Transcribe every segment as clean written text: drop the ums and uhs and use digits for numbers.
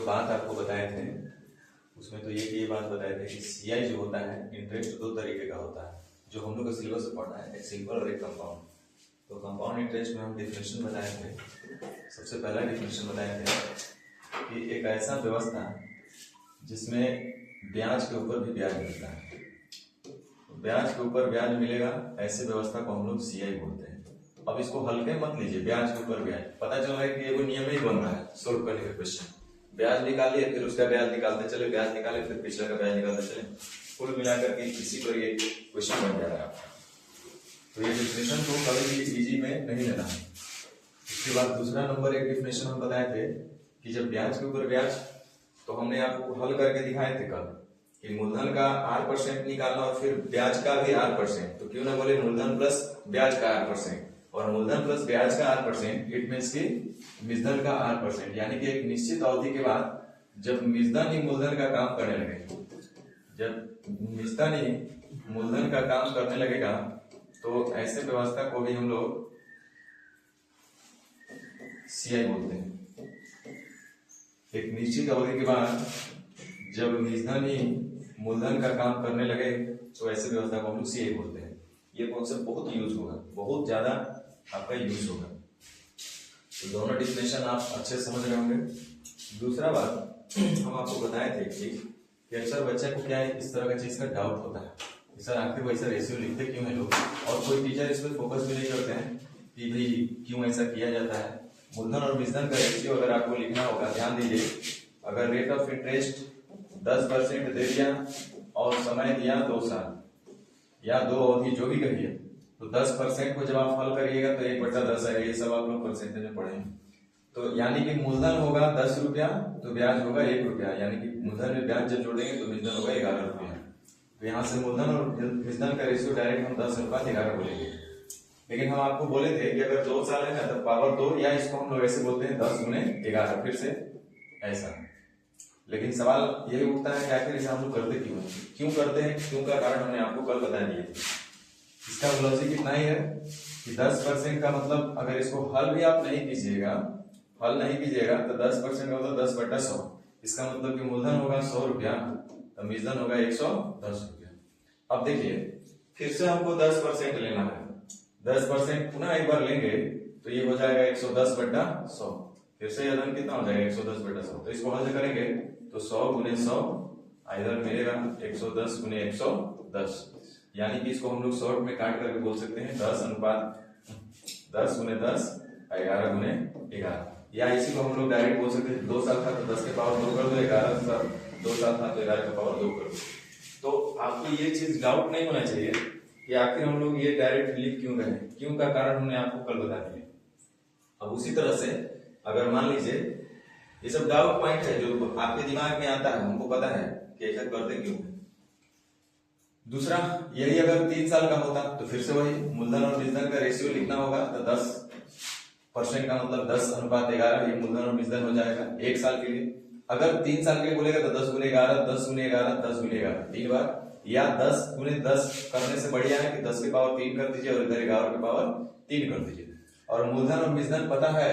बात आपको बताए थे उसमें तो ये बात बताए थे कि सीआई जो होता है इंटरेस्ट दो तरीके का होता है, जो हम लोग का सिलेबस में पढ़ना है, एक सिंपल और एक कंपाउंड। तो कंपाउंड इंटरेस्ट में हम डिफिनेशन बताए थे। सबसे पहला डिफिनेशन बताए थे कि एक ऐसा व्यवस्था जिसमें ब्याज के ऊपर भी ब्याज मिलता है, ब्याज के ऊपर ब्याज मिलेगा, ऐसे व्यवस्था को हम लोग सीआई बोलते हैं। अब इसको हल्के मत लीजिए, ब्याज के ऊपर ब्याज, पता चल रहा है कि वो नियम ही बन रहा है सोल्व करने का क्वेश्चन। ब्याज निकालिए, फिर उसका ब्याज निकालते चले, ब्याज निकाले फिर पिछले का ब्याज निकालते चले, कुल मिलाकर के इसी पर ये क्वेश्चन बन जा रहा है आपका। तो ये डिफिनेशन को कभी भी इजी में नहीं लेना है। उसके बाद दूसरा नंबर एक डिफिनेशन हम बताए थे कि जब ब्याज के ऊपर ब्याज, तो हमने आपको हल करके दिखाए थे कल कि मूलधन का R% निकालना और फिर ब्याज का भी R%। तो क्यों ना बोले मूलधन प्लस ब्याज का R%, और मूलधन प्लस ब्याज का R%, इट मीन्स की निजधन का R%। यानी कि एक निश्चित अवधि के बाद जब निजधन ही मूलधन का काम करने लगे, जब निजधन ही मूलधन का काम करने लगेगा, तो ऐसे व्यवस्था को भी हम लोग सीआई बोलते हैं। एक निश्चित अवधि के बाद जब निजधन ही मूलधन का काम करने लगे, तो ऐसे व्यवस्था को हम लोग सीआई बोलते हैं। ये कॉन्सेप्ट बहुत यूज होगा, बहुत ज्यादा आपका यूज होगा। तो दोनों डिफिनेशन आप अच्छे से समझ रहे होंगे। दूसरा बात हम आपको बताए थे कि अक्सर बच्चे को क्या है, इस तरह का चीज का डाउट होता है, सर आखिर वैसा रेशियो लिखते क्यों है लोग, और कोई टीचर इस पर फोकस भी नहीं करते हैं कि भाई क्यों ऐसा किया जाता है। मूलधन और निजधन का रेशियो अगर आपको लिखना होगा, ध्यान दीजिए, अगर रेट ऑफ इंटरेस्ट 10% दे दिया और समय दिया 2 साल या 2 अवधि जो भी कहिए, तो 10% को जब आप हल करिएगा तो 1/10 है। ये सब आप लोग परसेंटेज में पढ़ेंगे। तो यानी कि मूलधन होगा 10 रुपया, तो ब्याज होगा 1 रुपया, यानी कि मूलधन में ब्याज जब जोड़ेंगे तो निजधन होगा 11 रुपया। तो यहाँ से मूलधन और निजधन का रेशियो डायरेक्ट हम 10/11 बोलेंगे। लेकिन हम आपको बोले थे कि अगर 2 साल है ना, तो पावर 2, या इसको हम लोग ऐसे बोलते हैं 10 गुने 11, फिर से ऐसा। लेकिन सवाल यही उठता है कि आखिर इसे हम लोग करते क्यों करते हैं, क्यों का कारण हमने आपको कल बता दिए। इसका लॉजिक इतना ही है कि 10% का मतलब अगर इसको हल भी आप नहीं कीजिएगा, तो 10% का मतलब 10/100। इसका मतलब कि मूलधन होगा 100 रुपया, तो निजधन होगा 110 रुपया। अब देखिए, फिर से हमको 10% लेना है, 10% पुनः एक बार लेंगे तो ये हो जाएगा 110/100। फिर से यह धन कितना हो जाएगा 110/100। तो इसको हल करेंगे तो 100 गुने 100 इधर मिलेगा 110 गुने 110, यानी कि इसको हम लोग शॉर्ट में काट करके बोल सकते हैं 10 गुने 10 11 गुने 11। या इसी को हम लोग डायरेक्ट बोल सकते हैं 2 साल था तो 10 के पावर 2 कर दो, 11 साल 2 साल था तो 11 के पावर 2 कर दो। तो आपको ये चीज डाउट नहीं होना चाहिए कि आखिर हम लोग ये डायरेक्ट लिख क्यों रहे हैं, क्यों का कारण हमने आपको कल बता दिया। अब उसी तरह से अगर मान लीजिए ये सब डाउट पॉइंट है जो आपके दिमाग में आता है, हमको पता है कि ऐसा करते क्यों है। दूसरा, यही अगर 3 साल का होता तो फिर से वही मूलधन और निजधन का रेशियो लिखना होगा, तो 10% का मतलब 10/11, ये मूलधन और निजधन हो जाएगा 1 साल के लिए। अगर 3 साल के लिए बोलेगा तो 10 गुने 11, 10 गुने 11, 10 गुने 11 3 बार, या 10 गुने 10 करने से बढ़िया है कि 10 के पावर 3 कर दीजिए और इधर 11 के पावर 3 कर दीजिए। और मूलधन और निजधन पता है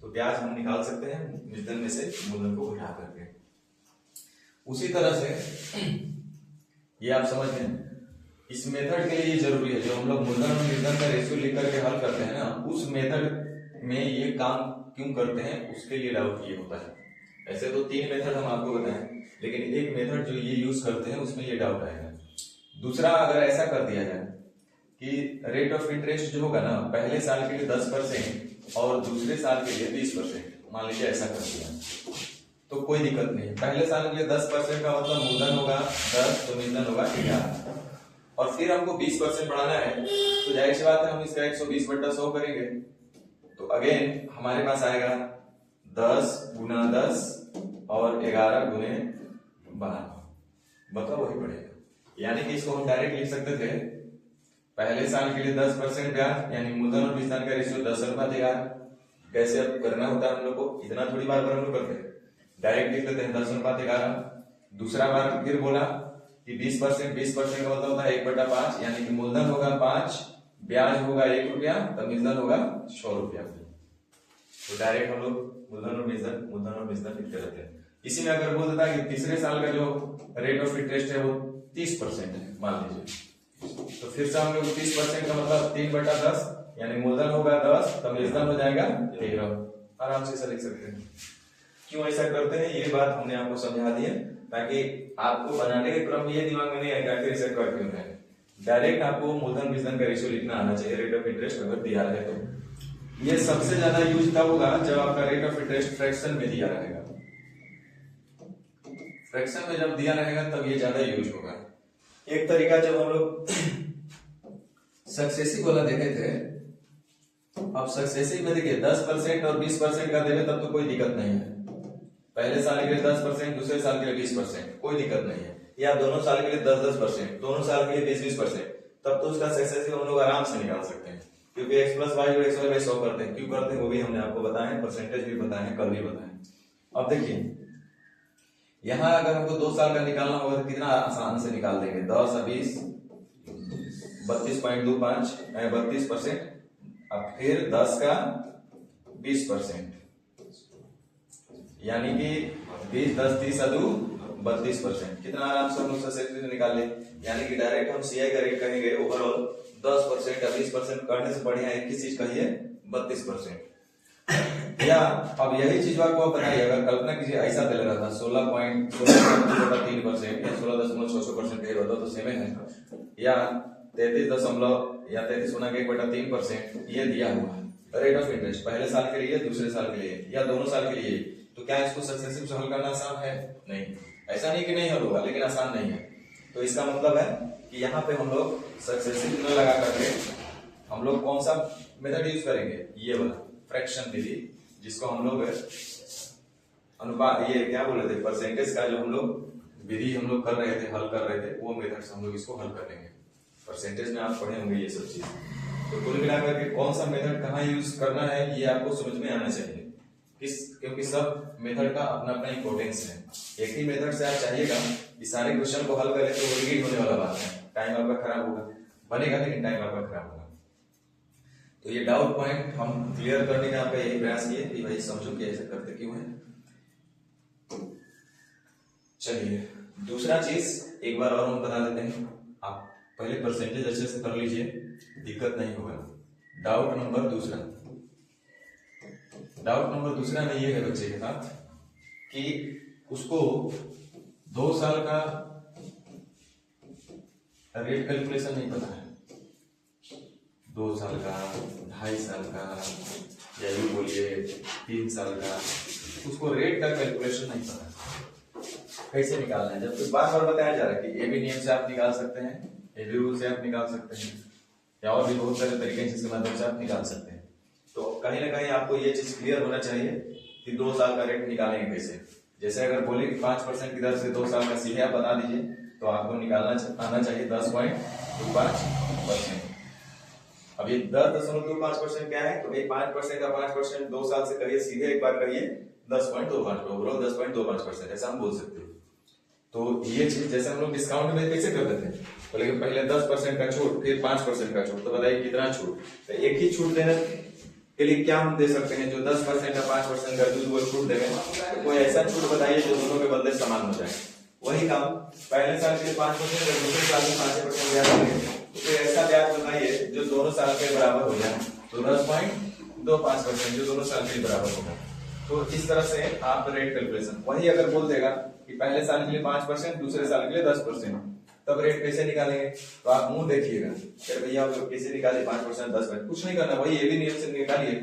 तो ब्याज हम निकाल सकते हैं निजधन में से मूलधन को घटा करके। उसी तरह से ये आप समझ लें, इस मेथड के लिए ये जरूरी है, जो हम लोग मूलधन और निजधन का रेशियो लेकर के हल करते हैं ना, उस मेथड में ये काम क्यों करते हैं उसके लिए डाउट ये होता है। ऐसे तो 3 मेथड हम आपको बताएं, लेकिन एक मेथड जो ये यूज करते हैं उसमें ये डाउट आएगा। दूसरा, अगर ऐसा कर दिया जाए कि रेट ऑफ इंटरेस्ट जो होगा ना, पहले साल के लिए 10% और दूसरे साल के लिए 20%, मान लीजिए ऐसा कर दिया तो कोई दिक्कत नहीं है। पहले साल के लिए 10% का मतलब मूलधन होगा 10, तो निजधन होगा 11, और फिर हमको 20% बढ़ाना है, तो जाहिर सी बात है हम इसका 120/100 करेंगे। तो अगेन हमारे पास आएगा 10 गुना 10 और 11 गुने 12, बताओ वही पड़ेगा। यानी कि इसको हम डायरेक्ट लिख सकते थे, पहले साल के लिए 10% ब्याज, यानी मूलधन और निजधन का रेशियो 10/11। कैसे अब करना होता है हम लोग को, इतना थोड़ी बार हम लोग करते हैं, डायरेक्ट लिख लेते हैं 10/11। दूसरा बार फिर बोला कि 20% का मतलब होता है 1/5, यानी कि मूलधन होगा 5, ब्याज होगा 1 रुपया, तब निजधन होगा 100 रुपया। तो डायरेक्ट हम लोग मूलधन और बेचधन लिखते रहते हैं। इसी में अगर बोल देता है कि तीसरे साल का जो रेट ऑफ इंटरेस्ट है वो 30% है मान लीजिए, तो फिर से हम लोग 30% का मतलब 3/10 यानी मूलधन होगा 10 तो बेचधन हो जाएगा 13। आराम से ऐसा लिख सकते हैं। क्यों ऐसा करते हैं ये बात हमने आपको समझा दी है, ताकि आपको बनाने के क्रम में ये दिमाग में नहीं आएगा कि ऐसा कर क्यों है। डायरेक्ट आपको मूलधन बेचधन का रेशियो लिखना आना चाहिए रेट ऑफ इंटरेस्ट अगर दिया रहे तो। ये सबसे ज्यादा यूज तब होगा जब आपका रेट ऑफ इंटरेस्ट फ्रैक्शन में दिया रहेगा। फ्रैक्शन में जब दिया रहेगा तब ये ज्यादा यूज होगा। एक तरीका जब हम लोग सक्सेसिव वाला देखे थे, अब सक्सेसिव में देखिए 10% और 20% का देवे तब तो कोई दिक्कत नहीं है। पहले साल के लिए 10%, दूसरे साल के लिए 20%, कोई दिक्कत नहीं है। या दोनों साल के लिए 10-10%, दोनों साल के लिए 20-20%, तब तो उसका सक्सेसिव हम लोग आराम से निकाल सकते हैं, क्योंकि x + y और xy 100 करते हैं। क्यों करते हैं वो भी हमने आपको बताया है, परसेंटेज भी बताया है, कल भी बताया है। अब देखिए यहाँ अगर हमको 2 साल का निकालना होगा तो कितना आसान से निकाल देंगे। 10 और 20 32.25 32%, अब फिर 10 का 20%, यानी कि 20 10 30 अदू 32%। कितना आराम से हम लोग सक्सेसिव निकाल ले। यानी कि डायरेक्ट हम सीआई का रेट कहेंगे ओवरऑल 10% या 20% करने से बढ़िया एक ही चीज कहिए 32%। या अब यही चीज को बताइए, अगर कल्पना कीजिए ऐसा दे रहा था 16.3% या 16.6% कहीं होता तो सेम है, या 33.1/3% ये दिया हुआ है रेट ऑफ इंटरेस्ट पहले साल के लिए, दूसरे साल के लिए या दोनों साल के लिए, तो क्या इसको सक्सेसिव से हल करना आसान है? नहीं। ऐसा नहीं कि नहीं हल होगा, लेकिन आसान नहीं है। तो इसका मतलब है कि यहाँ पे हम लोग सक्सेसिव न लगा करके हम लोग कौन सा मेथड यूज करेंगे, ये वाला फ्रैक्शन विधि, जिसको हम लोग अनुपात ये क्या बोल रहे थे परसेंटेज का जो हम लोग विधि हम लोग कर रहे थे, हल कर रहे थे, वो मेथड से हम लोग इसको हल कर लेंगे। परसेंटेज में आप पढ़े होंगे ये सब चीज। तो कुल मिलाकर के कौन सा मेथड कहाँ यूज करना है ये आपको समझ में आना चाहिए, क्योंकि सब मेथड का अपना अपना इंपॉर्टेंस है। एक ही मेथड से आप चाहिएगा कि सारे क्वेश्चन को हल करें तो वो रिपीट होने वाला बात है, टाइम आपका खराब होगा, बनेगा लेकिन टाइम आपका खराब होगा। तो ये डाउट पॉइंट हम क्लियर करने का आपका यही प्रयास किए कि भाई समझो कि ऐसा करते क्यों है। चलिए दूसरा चीज एक बार और हम बता देते हैं, आप पहले परसेंटेज अच्छे से कर लीजिए, दिक्कत नहीं होगा। डाउट नंबर दूसरा में ये है बच्चे के साथ कि उसको 2 साल का रेट कैलकुलेशन नहीं पता है, 2 साल का, 2.5 साल का, या यूं बोलिए 3 साल का, उसको रेट का कैलकुलेशन नहीं पता कैसे निकालना है। जबकि बार बार बताया जा रहा है कि एबी नियम से आप निकाल सकते हैं, एबी रूल से आप निकाल सकते हैं, या और भी बहुत सारे तरीके हैं जिसके माध्यम से आप निकाल सकते हैं। तो कहीं ना कहीं आपको ये चीज क्लियर होना चाहिए कि 2 साल का रेट निकालेंगे कैसे। जैसे अगर बोले कि 5% की दर से 2 साल का सीधे आप बता दीजिए, तो आपको निकालना आना चाहिए 10.25%। अब ये 10.25% क्या है, तो ये 5% का 5% 2 साल से करिए, सीधे एक बार करिए 10.25, ओवरऑल 10.25%, ऐसा हम बोल सकते हैं। तो ये चीज जैसे हम लोग डिस्काउंट में कैसे करते थे, बोले कि पहले 10% का छूट, फिर 5% का छूट, तो बताइए कितना छूट। तो एक ही छूट देने के लिए क्या हम दे सकते हैं, जो 10% या 5% का जो छूट देंगे, तो कोई ऐसा छूट बताइए जो दोनों के बदले समान हो जाए। वही काम पहले साल के लिए 5% और दूसरे साल में 5% ब्याज देंगे, तो कोई ऐसा ब्याज बताइए जो दोनों साल के बराबर हो जाए, तो 10.25% जो दोनों साल के बराबर होगा। तो इस तरह से आप रेट कैलकुलेशन, वही अगर बोल देगा कि पहले साल के लिए 5%, दूसरे साल के लिए 10%, तब रेट कैसे निकालेंगे, तो आप मुंह देखिएगा फिर भैया कैसे निकाले 5% 10%, कुछ नहीं करना, वही एबी नियम से निकालिए।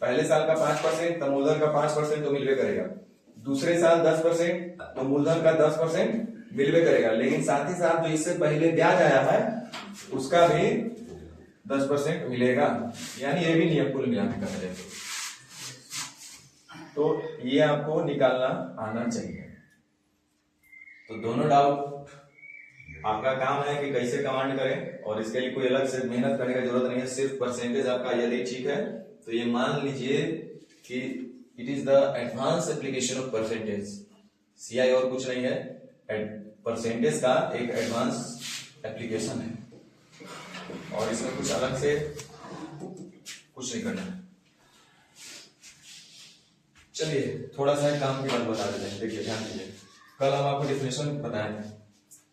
पहले साल का 5% तो मूलधन का 5% तो मिलवे करेगा, दूसरे साल 10% तो मूलधन का 10% मिलवे करेगा, लेकिन साथ ही साथ जो इससे पहले ब्याज आया है उसका भी 10% मिलेगा, यानी एबी नियम कुल मिलाकर कहा जाए तो ये आपको निकालना आना चाहिए। तो दोनों डाउट आपका काम है कि कैसे कमांड करें, और इसके लिए कोई अलग से मेहनत करने की जरूरत नहीं है। सिर्फ परसेंटेज आपका यदि ठीक है तो ये मान लीजिए कि it is the advance application of percentage, CI और कुछ नहीं है, परसेंटेज का एक एडवांस एप्लीकेशन है, और इसमें कुछ अलग से कुछ नहीं करना है। चलिए थोड़ा सा काम की बात बता देते हैं। देखिए ध्यान दीजिए, कल हम आपको डिफिनेशन बताए थे,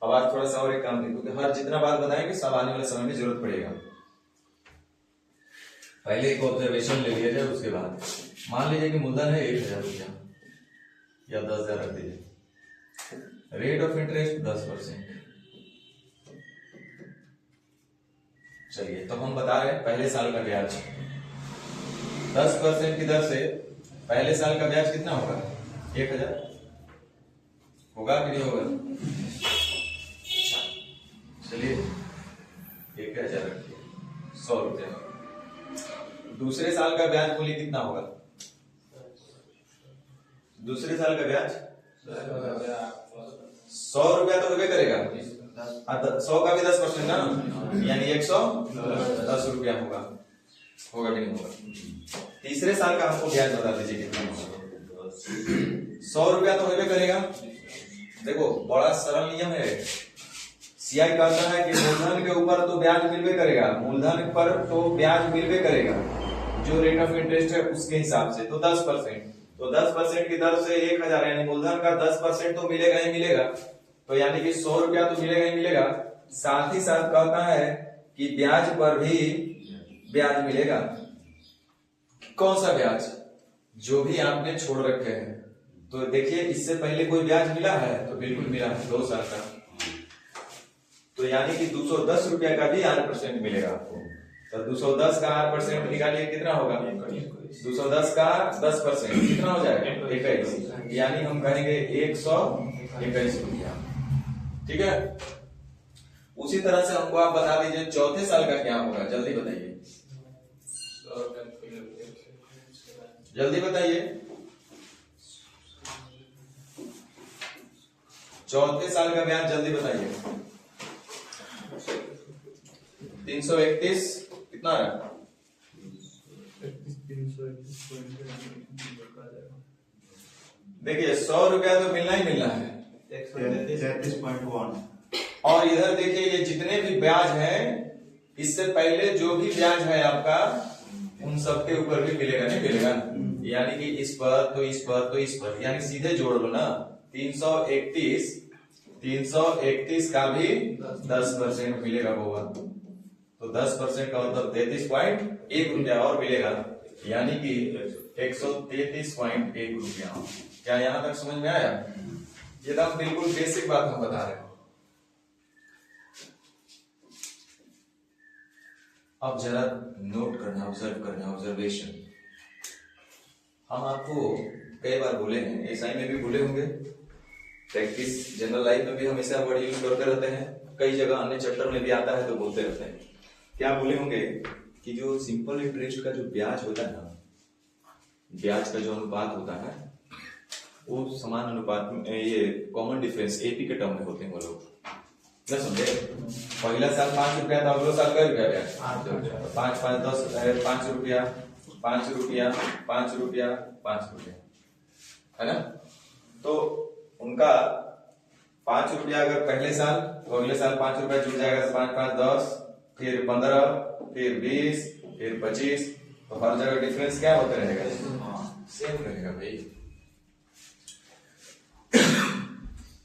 अब आज थोड़ा सा और एक काम देखो, क्योंकि हर जितना बात बताएंगे सब आने वाले समय में जरूरत पड़ेगा। पहले एक ऑब्जर्वेशन ले लिया जाए, उसके बाद मान लीजिए कि मूलधन है 1000 रुपया या 10,000 रख दीजिए, रेट ऑफ इंटरेस्ट 10%। चलिए तो हम बता रहे हैं पहले साल का ब्याज 10% की दर से पहले साल का ब्याज कितना होगा? 1000 होगा कि नहीं होगा? चलिए 1000 रखिए, 100 रुपया। दूसरे साल का ब्याज बोलिए कितना होगा? दूसरे साल का ब्याज 100 रुपया तो होगा करेगा, 100 का भी 10% ना, यानी 110 रुपया होगा कि नहीं होगा? तीसरे साल का हमको ब्याज बता दीजिए कितना होगा? 100 रुपया तो होगा करेगा। देखो बड़ा सरल नियम है, सीआई कहता है कि मूलधन के ऊपर तो ब्याज मिलवे करेगा, मूलधन पर तो ब्याज मिलवे करेगा, जो रेट ऑफ इंटरेस्ट है उसके हिसाब से, तो 10%। तो 10% की दर से 1000, यानी मूलधन का 10% तो मिलेगा ही मिलेगा, तो यानी कि 100 रुपया तो मिलेगा ही मिलेगा। साथ ही साथ कहता है कि ब्याज पर भी ब्याज मिलेगा। कौन सा ब्याज? जो भी आपने छोड़ रखे हैं। तो देखिए इससे पहले कोई ब्याज मिला है? तो बिल्कुल मिला है, 2 साल का, तो यानी कि 210 रुपया का भी 8% मिलेगा आपको। तो 210 का 8% निकालिए कितना होगा? 210 का 10% कितना हो जाएगा? 21, यानी हम कहेंगे 121 रुपया। ठीक है, उसी तरह से हमको आप बता दीजिए चौथे साल का क्या होगा, जल्दी बताइए, जल्दी बताइए। चौथे साल का ब्याज जल्दी बताइए। 331 कितना है? देखिए 100 रुपया तो मिलना ही मिलना है, 33.1। और इधर देखिए ये जितने भी ब्याज है, इससे पहले जो भी ब्याज है आपका, उन सबके ऊपर भी मिलेगा नहीं मिलेगा? यानी कि इस पर तो इस पर तो इस पर, यानी सीधे जोड़ लो ना। 331 का भी 10% मिलेगा होगा, तो 10% का मतलब 33.1 रुपया और मिलेगा, यानी कि 133.1 रुपया। क्या यहां तक समझ में आया? ये तो बिल्कुल बेसिक बात हम बता रहे हैं। अब जरा नोट करना, ऑब्जर्व करना, ऑब्जर्वेशन। हम आपको कई बार बोले हैं, एसआई में भी बोले होंगे, प्रैक्टिस जनरल लाइफ में भी हमेशा वर्ड यूज करते रहते हैं, कई जगह अन्य चैप्टर में भी आता है तो बोलते रहते हैं। क्या बोले होंगे कि जो सिंपल इंटरेस्ट का जो ब्याज होता है ना, ब्याज का जो अनुपात होता है वो समान अनुपात में, ये कॉमन डिफरेंस एपी के टर्म में होते हैं वो लोग, ना समझे? पहला साल 5 रुपया था, अगला साल क्या रुपया ब्याज? 5 5 10 5 रुपया 5 रुपया 5 रुपया 5 रुपया, है ना? तो उनका 5 रुपया अगर पहले साल, तो अगले साल 5 रुपया जुड़ जाएगा, 5 5 10, फिर 15, फिर 20, फिर 25, तो हर जगह डिफरेंस क्या होता रहेगा? सेम रहेगा भाई।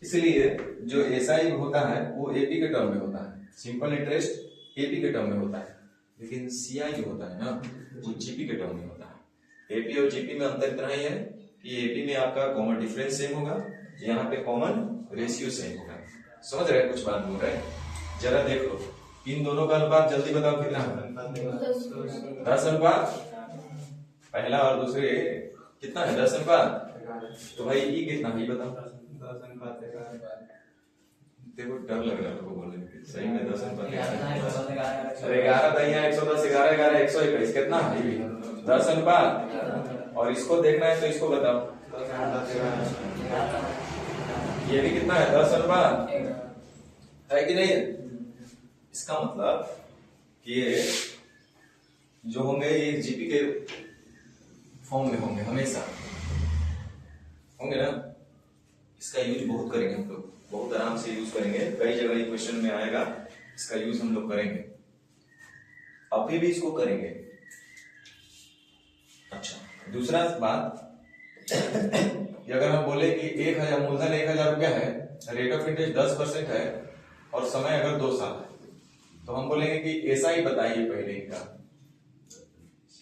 इसलिए जो एसआई होता है वो एपी के टर्म में होता है, सिंपल इंटरेस्ट एपी के टर्म में होता है, लेकिन सीआई जो होता है ना वो जीपी के टर्म में होता है। एपी और जीपी में अंतर इतना ही है कि एपी में आपका कॉमन डिफरेंस सेम होगा, यहाँ पे कॉमन रेशियो सेम होगा। समझ रहे कुछ बात बोल रहे हैं? जरा देख लो इन दोनों का अनुपात जल्दी बताओ कितना है? 10 अनुपात पहला और दूसरे कितना है? 10 अनुपात। तो भाई ये कितना है बताओ? देखो डर लग रहा है लोगों बोलने में, सही में 10 अनुपात। अरे 11 दहिया 110, 11 11 121, कितना है? 10 अनुपात। और इसको देखना है तो इसको बताओ, ये भी कितना है? 10 अनुपात है कि नहीं? इसका मतलब कि ये जो होंगे ये जीपी के फॉर्म में होंगे, हमेशा होंगे ना। इसका यूज बहुत करेंगे हम लोग, बहुत आराम से यूज करेंगे, कई जगह ये क्वेश्चन में आएगा, इसका यूज हम लोग करेंगे, अभी भी इसको करेंगे। अच्छा दूसरा बात, अगर हम बोले कि 1000 मूलधन 1000 रुपया है, रेट ऑफ इंटरेस्ट 10% है और समय अगर 2 साल है, तो हम बोलेंगे कि एसआई बताइए पहले इनका,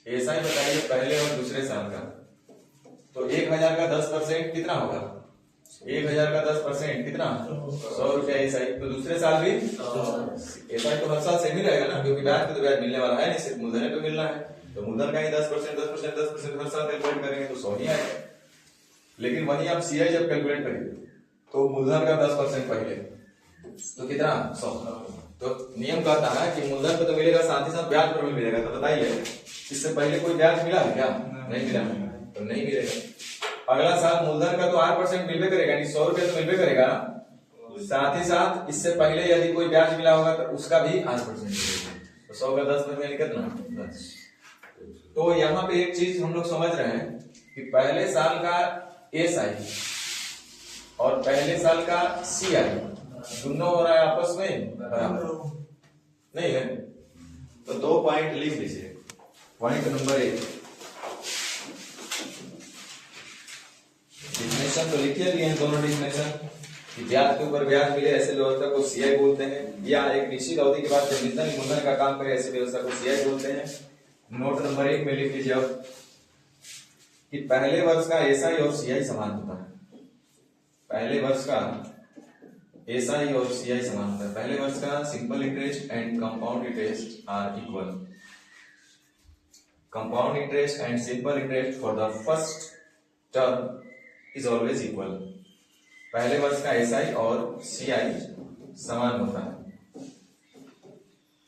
एसआई बताइए पहले और दूसरे साल का। तो 1000 का 10% कितना होगा? 1000 का 10% कितना? 100 रुपया एसआई। तो दूसरे साल भी एसआई तो हर साल सेम ही रहेगा ना, क्योंकि ब्याज पे तो ब्याज मिलने वाला है नहीं, सिर्फ मूलधन पे मिलना है। तो मूलधन का ही 10% हर साल कैलकुलेट करेंगे तो 100 ही आएगा। लेकिन वही आप सीआई जब कैलकुलेट करेंगे तो मूलधन का 10% पहले, तो कितना? 100। तो नियम कहता है कि मूलधन पे तो मिलेगा, साथ ही साथ ब्याज पर भी मिलेगा। तो बताइए इससे पहले कोई ब्याज मिला है क्या? नहीं मिला, तो नहीं मिलेगा। अगला साल मूलधन का तो 8% मिलबे करेगा, यानी 100 रुपया तो मिलबे करेगा, साथ ही साथ इससे पहले यदि कोई ब्याज मिला होगा तो उसका भी 8% मिलेगा। तो 100 का 10% कितना? 10। तो यहाँ पे एक चीज हम लोग समझ रहे हैं कि पहले साल का एसआई और पहले साल का सीआई दोनों हो रहा है आपस में बराबर, नहीं है? तो 2 पॉइंट लिख लीजिए। पॉइंट नंबर 1, डिफिनेशन तो लिखे लिए हैं दोनों डिफिनेशन कि ब्याज के ऊपर ब्याज मिले ऐसे व्यवस्था को सीआई बोलते हैं, या एक निश्चित अवधि के बाद जब निश्चित मूलधन का काम करे ऐसे व्यवस्था को सीआई बोलते हैं। नोट नंबर 1 में लिख लीजिए अब कि पहले वर्ष का एसआई और सीआई समान होता है। पहले वर्ष का एसआई और सीआई समान होता है। पहले वर्ष का simple interest and compound interest are equal. Compound interest and simple interest for the first term is always equal. पहले वर्ष का एसआई और सीआई समान होता है।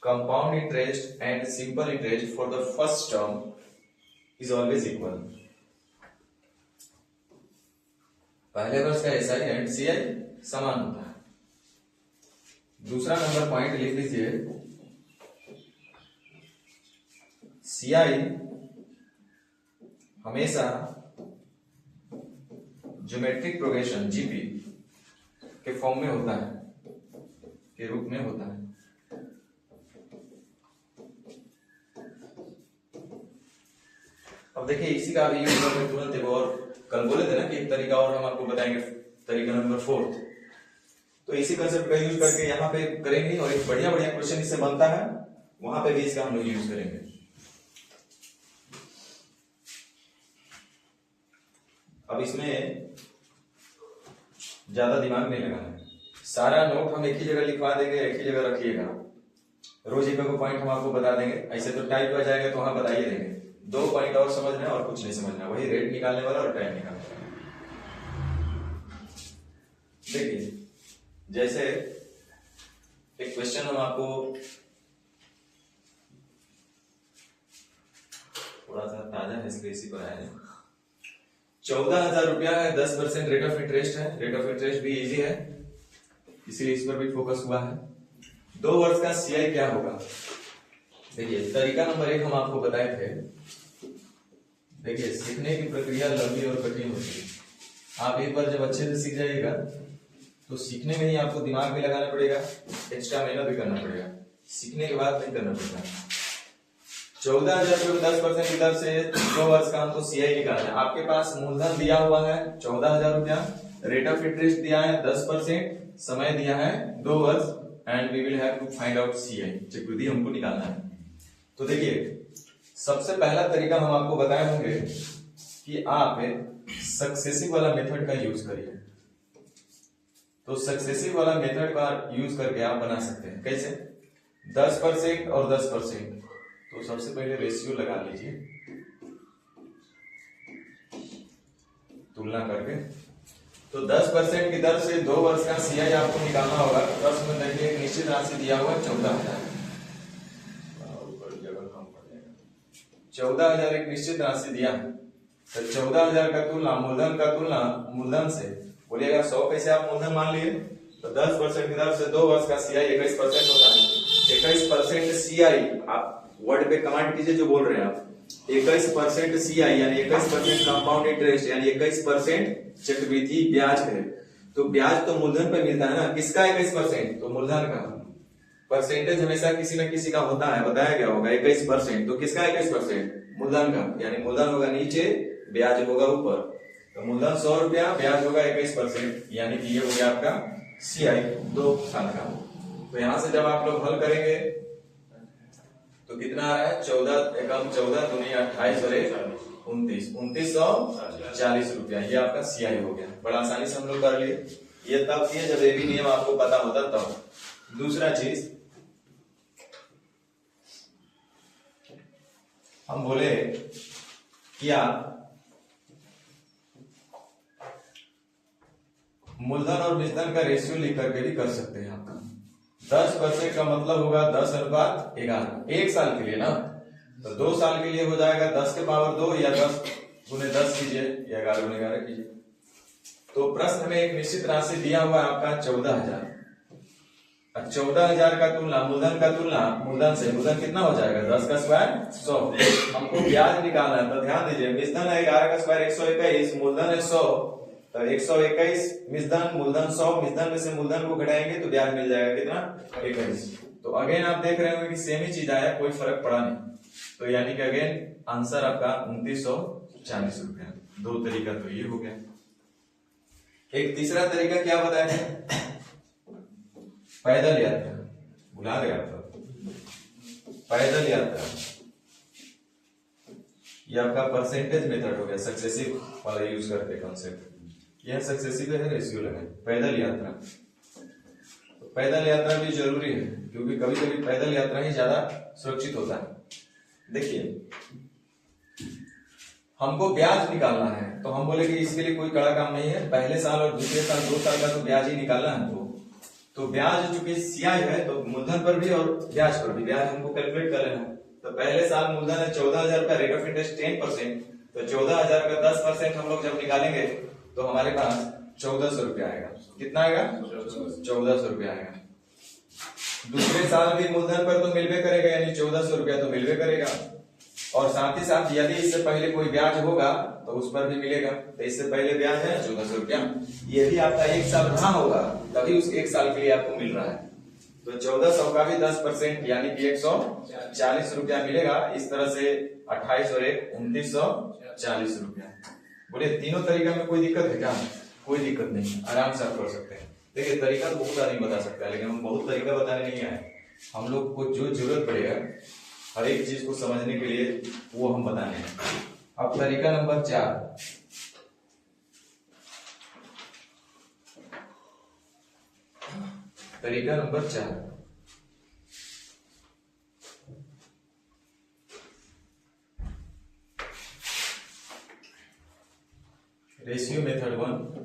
Compound interest and simple interest for the first term is always equal. पहले वर्ष का एसआई एंड सीआई समान होता है। दूसरा नंबर पॉइंट लिख लीजिए, सीआई हमेशा ज्योमेट्रिक प्रोग्रेशन जीपी के फॉर्म में होता है, के रूप में होता है। अब देखिए इसी का भी यूज करके तुरंत एक और कल बोले थे ना कि एक तरीका और हम आपको बताएंगे, तरीका नंबर 4। तो इसी कंसेप्ट का यूज करके यहाँ पे करेंगे और एक बढ़िया बढ़िया क्वेश्चन इससे बनता है, वहां पे भी इसका हम लोग यूज करेंगे। अब इसमें ज्यादा दिमाग नहीं लगाना है, सारा नोट हम एक ही जगह लिखवा देंगे, एक ही जगह रखिएगा। रोज एक पॉइंट हम आपको बता देंगे, ऐसे तो टाइप आ जाएगा तो वहां बताइए देंगे। 2 पॉइंट और समझना है और कुछ नहीं समझना, वही रेट निकालने वाला और टाइम निकालने वाला। देखिए जैसे एक क्वेश्चन हम आपको थोड़ा सा ताजा है इसलिए इसी पर आया है। 14,000 रुपया है, 10% रेट ऑफ इंटरेस्ट है। रेट ऑफ इंटरेस्ट भी इजी है इसीलिए इस पर भी फोकस हुआ है। 2 वर्ष का सीआई क्या होगा? देखिए तरीका नंबर 1 हम आपको बताए थे। देखिए सीखने की प्रक्रिया लंबी और कठिन होती है। आप एक बार जब अच्छे से सीख जाइएगा तो सीखने में ही आपको दिमाग भी लगाना पड़ेगा, एक्स्ट्रा मेहनत भी करना पड़ेगा, सीखने के बाद नहीं करना पड़ेगा। 14,000 रुपये 10% की दर से 2 वर्ष का हमको सीआई निकालना है। आपके पास मूलधन दिया हुआ है 14,000 रुपया, रेट ऑफ इंटरेस्ट दिया है 10%, समय दिया है 2 वर्ष, and we will have to find out CI, चक्रवृद्धि हमको निकालना है। तो देखिए सबसे पहला तरीका हम आपको बताए होंगे कि आप सक्सेसिव वाला मेथड का यूज करिए। तो सक्सेसिव वाला मेथड का यूज करके आप बना सकते हैं। कैसे? 10% और 10%। तो सबसे पहले रेशियो लगा लीजिए तुलना करके। तो 10% की दर से 2 वर्ष का सीआई आपको निकालना होगा। तो प्रश्न में देखिए एक निश्चित राशि दिया हुआ है 14,000। 14,000 एक निश्चित राशि दिया है, तो 14,000 का तुलना मूलधन से बोलिएगा 100 पैसे आप मूलधन मान लिए, तो 10% की दर से 2 वर्ष का सीआई 21% होता है। 21% सीआई, आप वर्ड पे कमांड कीजिए जो बोल रहे हैं आप। 21% सीआई यानी 21% कंपाउंड इंटरेस्ट यानी 21% चक्रवृद्धि ब्याज है। तो ब्याज तो मूलधन पे मिलता है ना, किसका 21%? तो मूलधन का। परसेंटेज हमेशा किसी न किसी का होता है, बताया गया होगा 21%। तो किसका 21%? मूलधन का, यानी मूलधन होगा नीचे, ब्याज होगा ऊपर। तो मूलधन 100 रुपया, ब्याज होगा 21%, यानी कि ये हो गया आपका CI 2 साल का। तो यहां से जब आप लोग हल करेंगे तो कितना आ रहा है, 14 एकम 14 दूनी 28 और 2940 रुपया, ये आपका CI हो गया। बड़ा आसानी से हम लोग कर लिए। ये तब किए जब ये भी नियम आपको पता होता तब। दूसरा चीज हम बोले कि आप मूलधन और निजधन का रेशियो लिख करके भी कर सकते हैं। आपका 10% का मतलब होगा 10:11, एक साल के लिए ना, तो 2 साल के लिए हो जाएगा 10 के पावर 2 या 10 गुने 10 कीजिए या 11 गुने 11 कीजिए। तो प्रश्न में एक निश्चित राशि दिया हुआ है आपका 14,000। 14,000 का तुलना मूलधन का तुलना मूलधन से, मूलधन कितना हो जाएगा 10 का स्क्वायर 100। हमको ब्याज निकालना है, तो ध्यान दीजिए निजधन है 11 का स्क्वायर 121, मूलधन है 100, तो 121 निजधन मूलधन 100, निजधन में से मूलधन को घटाएंगे तो ब्याज मिल जाएगा कितना 21। तो अगेन आप देख रहे होंगे कि सेम ही चीज आया, कोई फर्क पड़ा नहीं। तो यानी कि अगेन आंसर आपका 2940 रुपया। 2 तरीका तो ये हो गया। एक तीसरा तरीका क्या बताया, पैदल यात्रा, भुला गया आप, पैदल यात्रा। ये आपका परसेंटेज मेथड हो गया, सक्सेसिव वाला यूज करते कॉन्सेप्ट। यह सक्सेसिव है, रेशियो लगाए। पैदल यात्रा, तो पैदल यात्रा भी जरूरी है क्योंकि कभी कभी पैदल यात्रा ही ज्यादा सुरक्षित होता है। देखिए हमको ब्याज निकालना है, तो हम बोले कि इसके लिए कोई कड़ा काम नहीं है, पहले साल और दूसरे साल 2 साल का तो ब्याज ही निकालना है हमको। तो ब्याज चूंकि CI है तो मूलधन पर भी और ब्याज पर भी ब्याज हमको कैलकुलेट कर लेना है। तो पहले साल मूलधन है 14,000 का, रेट ऑफ इंटरेस्ट 10%, तो 14,000 का 10% हम लोग जब निकालेंगे तो हमारे पास 1,400 रुपया आएगा। कितना आएगा 1,400 रुपया आएगा। दूसरे साल भी मूलधन पर तो मिलवे करेगा, यानी 1,400 रुपया तो मिलवे करेगा, और साथ ही साथ यदि इससे पहले कोई ब्याज होगा तो उस पर भी मिलेगा। तो इससे पहले ब्याज है 1,400 रुपया, ये भी आपका 1 साल रहा होगा तभी उस 1 साल के लिए आपको मिल रहा है। तो 1,400 का भी 10% यानी कि 140 रुपया मिलेगा। इस तरह से 28 और 1 2940 रुपया। बोले तीनों तरीका में कोई दिक्कत है क्या? कोई दिक्कत नहीं, आराम से आप कर सकते हैं। देखिए तरीका तो बहुत आदमी बता सकता है, लेकिन हम बहुत तरीका बताने नहीं आए। हम लोग को जो जरूरत पड़ेगा हर एक चीज को समझने के लिए वो हम बताने हैं। अब तरीका नंबर 4, तरीका number 4, ratio method 1,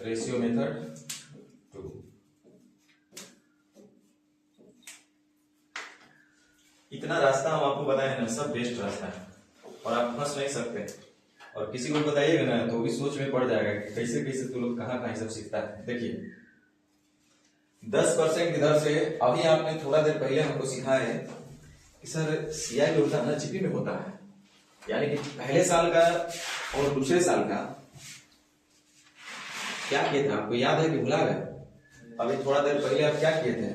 ratio method 2। इतना रास्ता हम आपको बताए हैं ना, सब बेस्ट रास्ता है और आप फंस नहीं सकते। और किसी को बताइएगा ना तो भी सोच में पड़ जाएगा कि कैसे कैसे तू लोग कहाँ सब सीखता है। देखिए 10% की दर से अभी आपने थोड़ा देर पहले हमको सिखाया है कि सर CI जो होता है ना जीपी में होता है, यानी कि पहले साल का और दूसरे साल का क्या किए थे आपको याद है कि भुला गए? अभी थोड़ा देर पहले आप क्या किए थे?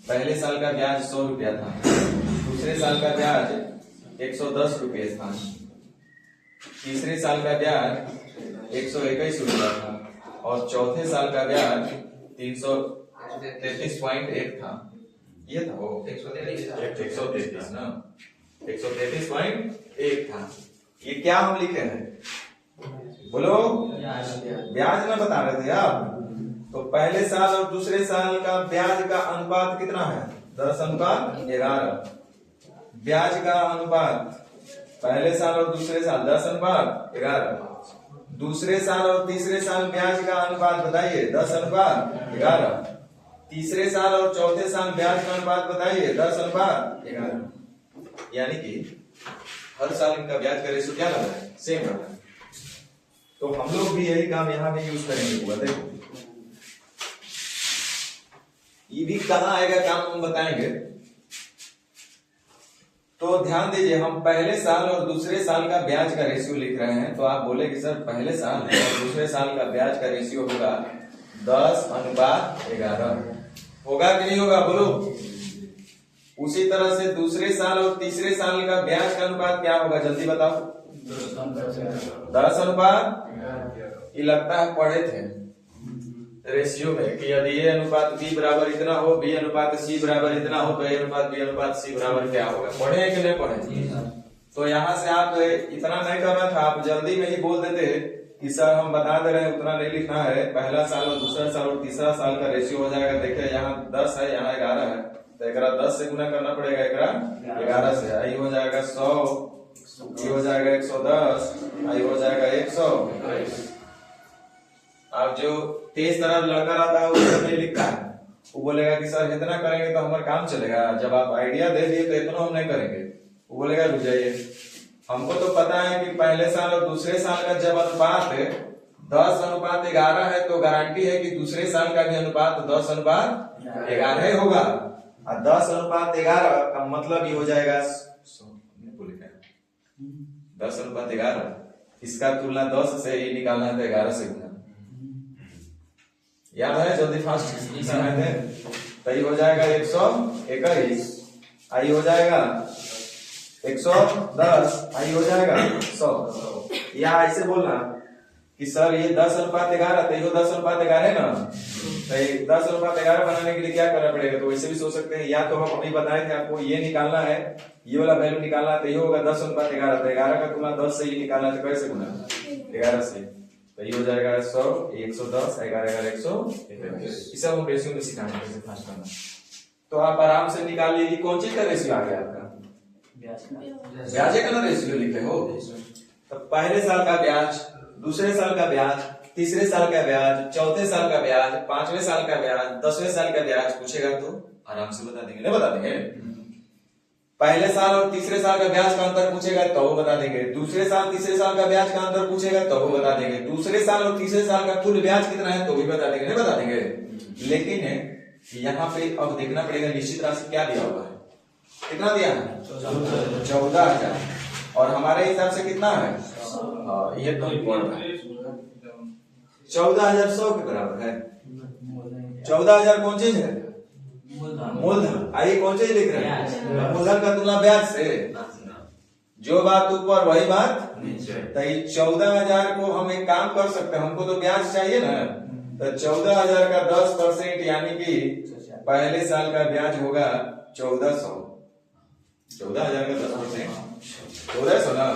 पहले साल का ब्याज 100 रुपया था, दूसरे साल का ब्याज 110 रुपये था, तीसरे साल का ब्याज 121 रुपया था और चौथे साल का ब्याज 333.1 था। ये था वो 133 ना, 133.1 था। ये क्या हम लिखे हैं? बोलो, ब्याज ना बता रहे थे आप। तो पहले साल और दूसरे साल का ब्याज का अनुपात कितना है? 10:11। ब्याज का अनुपात पहले साल और दूसरे साल 10:11। दूसरे साल और तीसरे साल ब्याज का अनुपात बताइए 10:11। तीसरे साल और चौथे साल ब्याज का अनुपात बताइए 10:11। यानी कि हर साल इनका ब्याज का रेशियो क्या लग रहा है? सेम लग रहा है। तो हम लोग भी यही काम यहाँ भी यूज करेंगे। देखो ये भी कहाँ आएगा काम हम बताएंगे। तो ध्यान दीजिए, हम पहले साल और दूसरे साल का ब्याज का रेशियो लिख रहे हैं। तो आप बोले कि सर पहले साल और दूसरे साल का ब्याज का रेशियो होगा 10:11। होगा कि नहीं होगा? बोलो। उसी तरह से दूसरे साल और तीसरे साल का ब्याज का अनुपात क्या होगा? जल्दी बताओ। 10 अनुपात, ये लगता है पढ़े थे रेशियो में कि यदि ए अनुपात बी बराबर इतना हो, बी अनुपात सी बराबर इतना हो, तो ए अनुपात बी अनुपात सी बराबर क्या होगा। पढ़े हैं कि नहीं पढ़े? तो यहाँ से आप इतना नहीं करना था, आप जल्दी में ही बोल देते कि सर हम बता दे रहे हैं, उतना नहीं लिखना है। पहला साल और दूसरा साल और तीसरा साल का रेशियो हो जाएगा। देखिए यहाँ 10 है, यहाँ 11 है, तो 10 से गुना करना पड़ेगा, 11 से। आई हो जाएगा 100, ये हो जाएगा 110, आई हो जाएगा 100। अब जो तेज तरह लड़का रहता है वो नहीं लिखता है, वो बोलेगा कि सर इतना करेंगे तो हमारा काम चलेगा। जब आप आइडिया दे दिए तो इतना हम नहीं करेंगे, वो बोलेगा रुक जाइए। हमको तो पता है कि पहले साल और दूसरे साल का जब अनुपात 10 अनुपात 11 है, तो गारंटी है कि दूसरे साल का भी अनुपात 10 अनुपात 11 ही होगा। और 10 अनुपात 11 का मतलब ये हो जाएगा 10 अनुपात 11, इसका तुलना 10 से ही निकालना है, तो 11 से गुना। याद है? जल्दी फास्ट समझते हैं। तो ये हो जाएगा 121, आई हो जाएगा 110, आई हो जाएगा 100। या ऐसे बोलना कि सर ये 10 अनुपात 11, तो ये 10 अनुपात 11 है ना, तो 10 अनुपात 11 बनाने के लिए क्या करना पड़ेगा। तो वैसे भी सोच सकते हैं, या तो हम अभी बताए थे आपको ये निकालना है, ये वाला वैल्यू निकालना है, तो ये होगा 10 अनुपात 11, तो 11 का तुलना 10 से ही निकालना है, तो कैसे गुना 11 से, तो ये हो जाएगा 100, 110, 11, 121। इसे हम रेशियो में सिखाएंगे कैसे फास्ट करना। तो आप आराम से निकाल लीजिए। कौन चीज का रेशियो आ गया आपका? ब्याज का ना रेशियो लिखे हो। तो पहले साल का ब्याज, दूसरे साल का ब्याज, तीसरे साल का ब्याज, चौथे साल का ब्याज, 5वें साल का ब्याज, 10वें साल का ब्याज पूछेगा तो आराम से बता देंगे। नहीं बता देंगे? पहले साल और तीसरे साल का ब्याज का अंतर पूछेगा तो वो बता देंगे। दूसरे साल तीसरे साल का ब्याज का अंतर पूछेगा तो वो बता देंगे। दूसरे साल और तीसरे साल का कुल ब्याज कितना है तो भी बता देंगे। नहीं बता देंगे? लेकिन यहाँ पे अब देखना पड़ेगा निश्चित राशि क्या दिया हुआ है। कितना दिया है? 14,000। और हमारे हिसाब से कितना है? ये तो इम्पोर्टेंट है। 14,100 के बराबर है। 14,000 कौन चीज है? मूलधन। आइए कौन चीज लिख रहे हैं? मूलधन का तुलना ब्याज से। जो बात ऊपर वही बात नीचे। तो 14,000 को हम एक काम कर सकते हैं, हमको तो ब्याज चाहिए ना, तो 14,000 का 10% यानी कि पहले साल का ब्याज होगा 1,400। 14,000 का 10% 1,400 ना।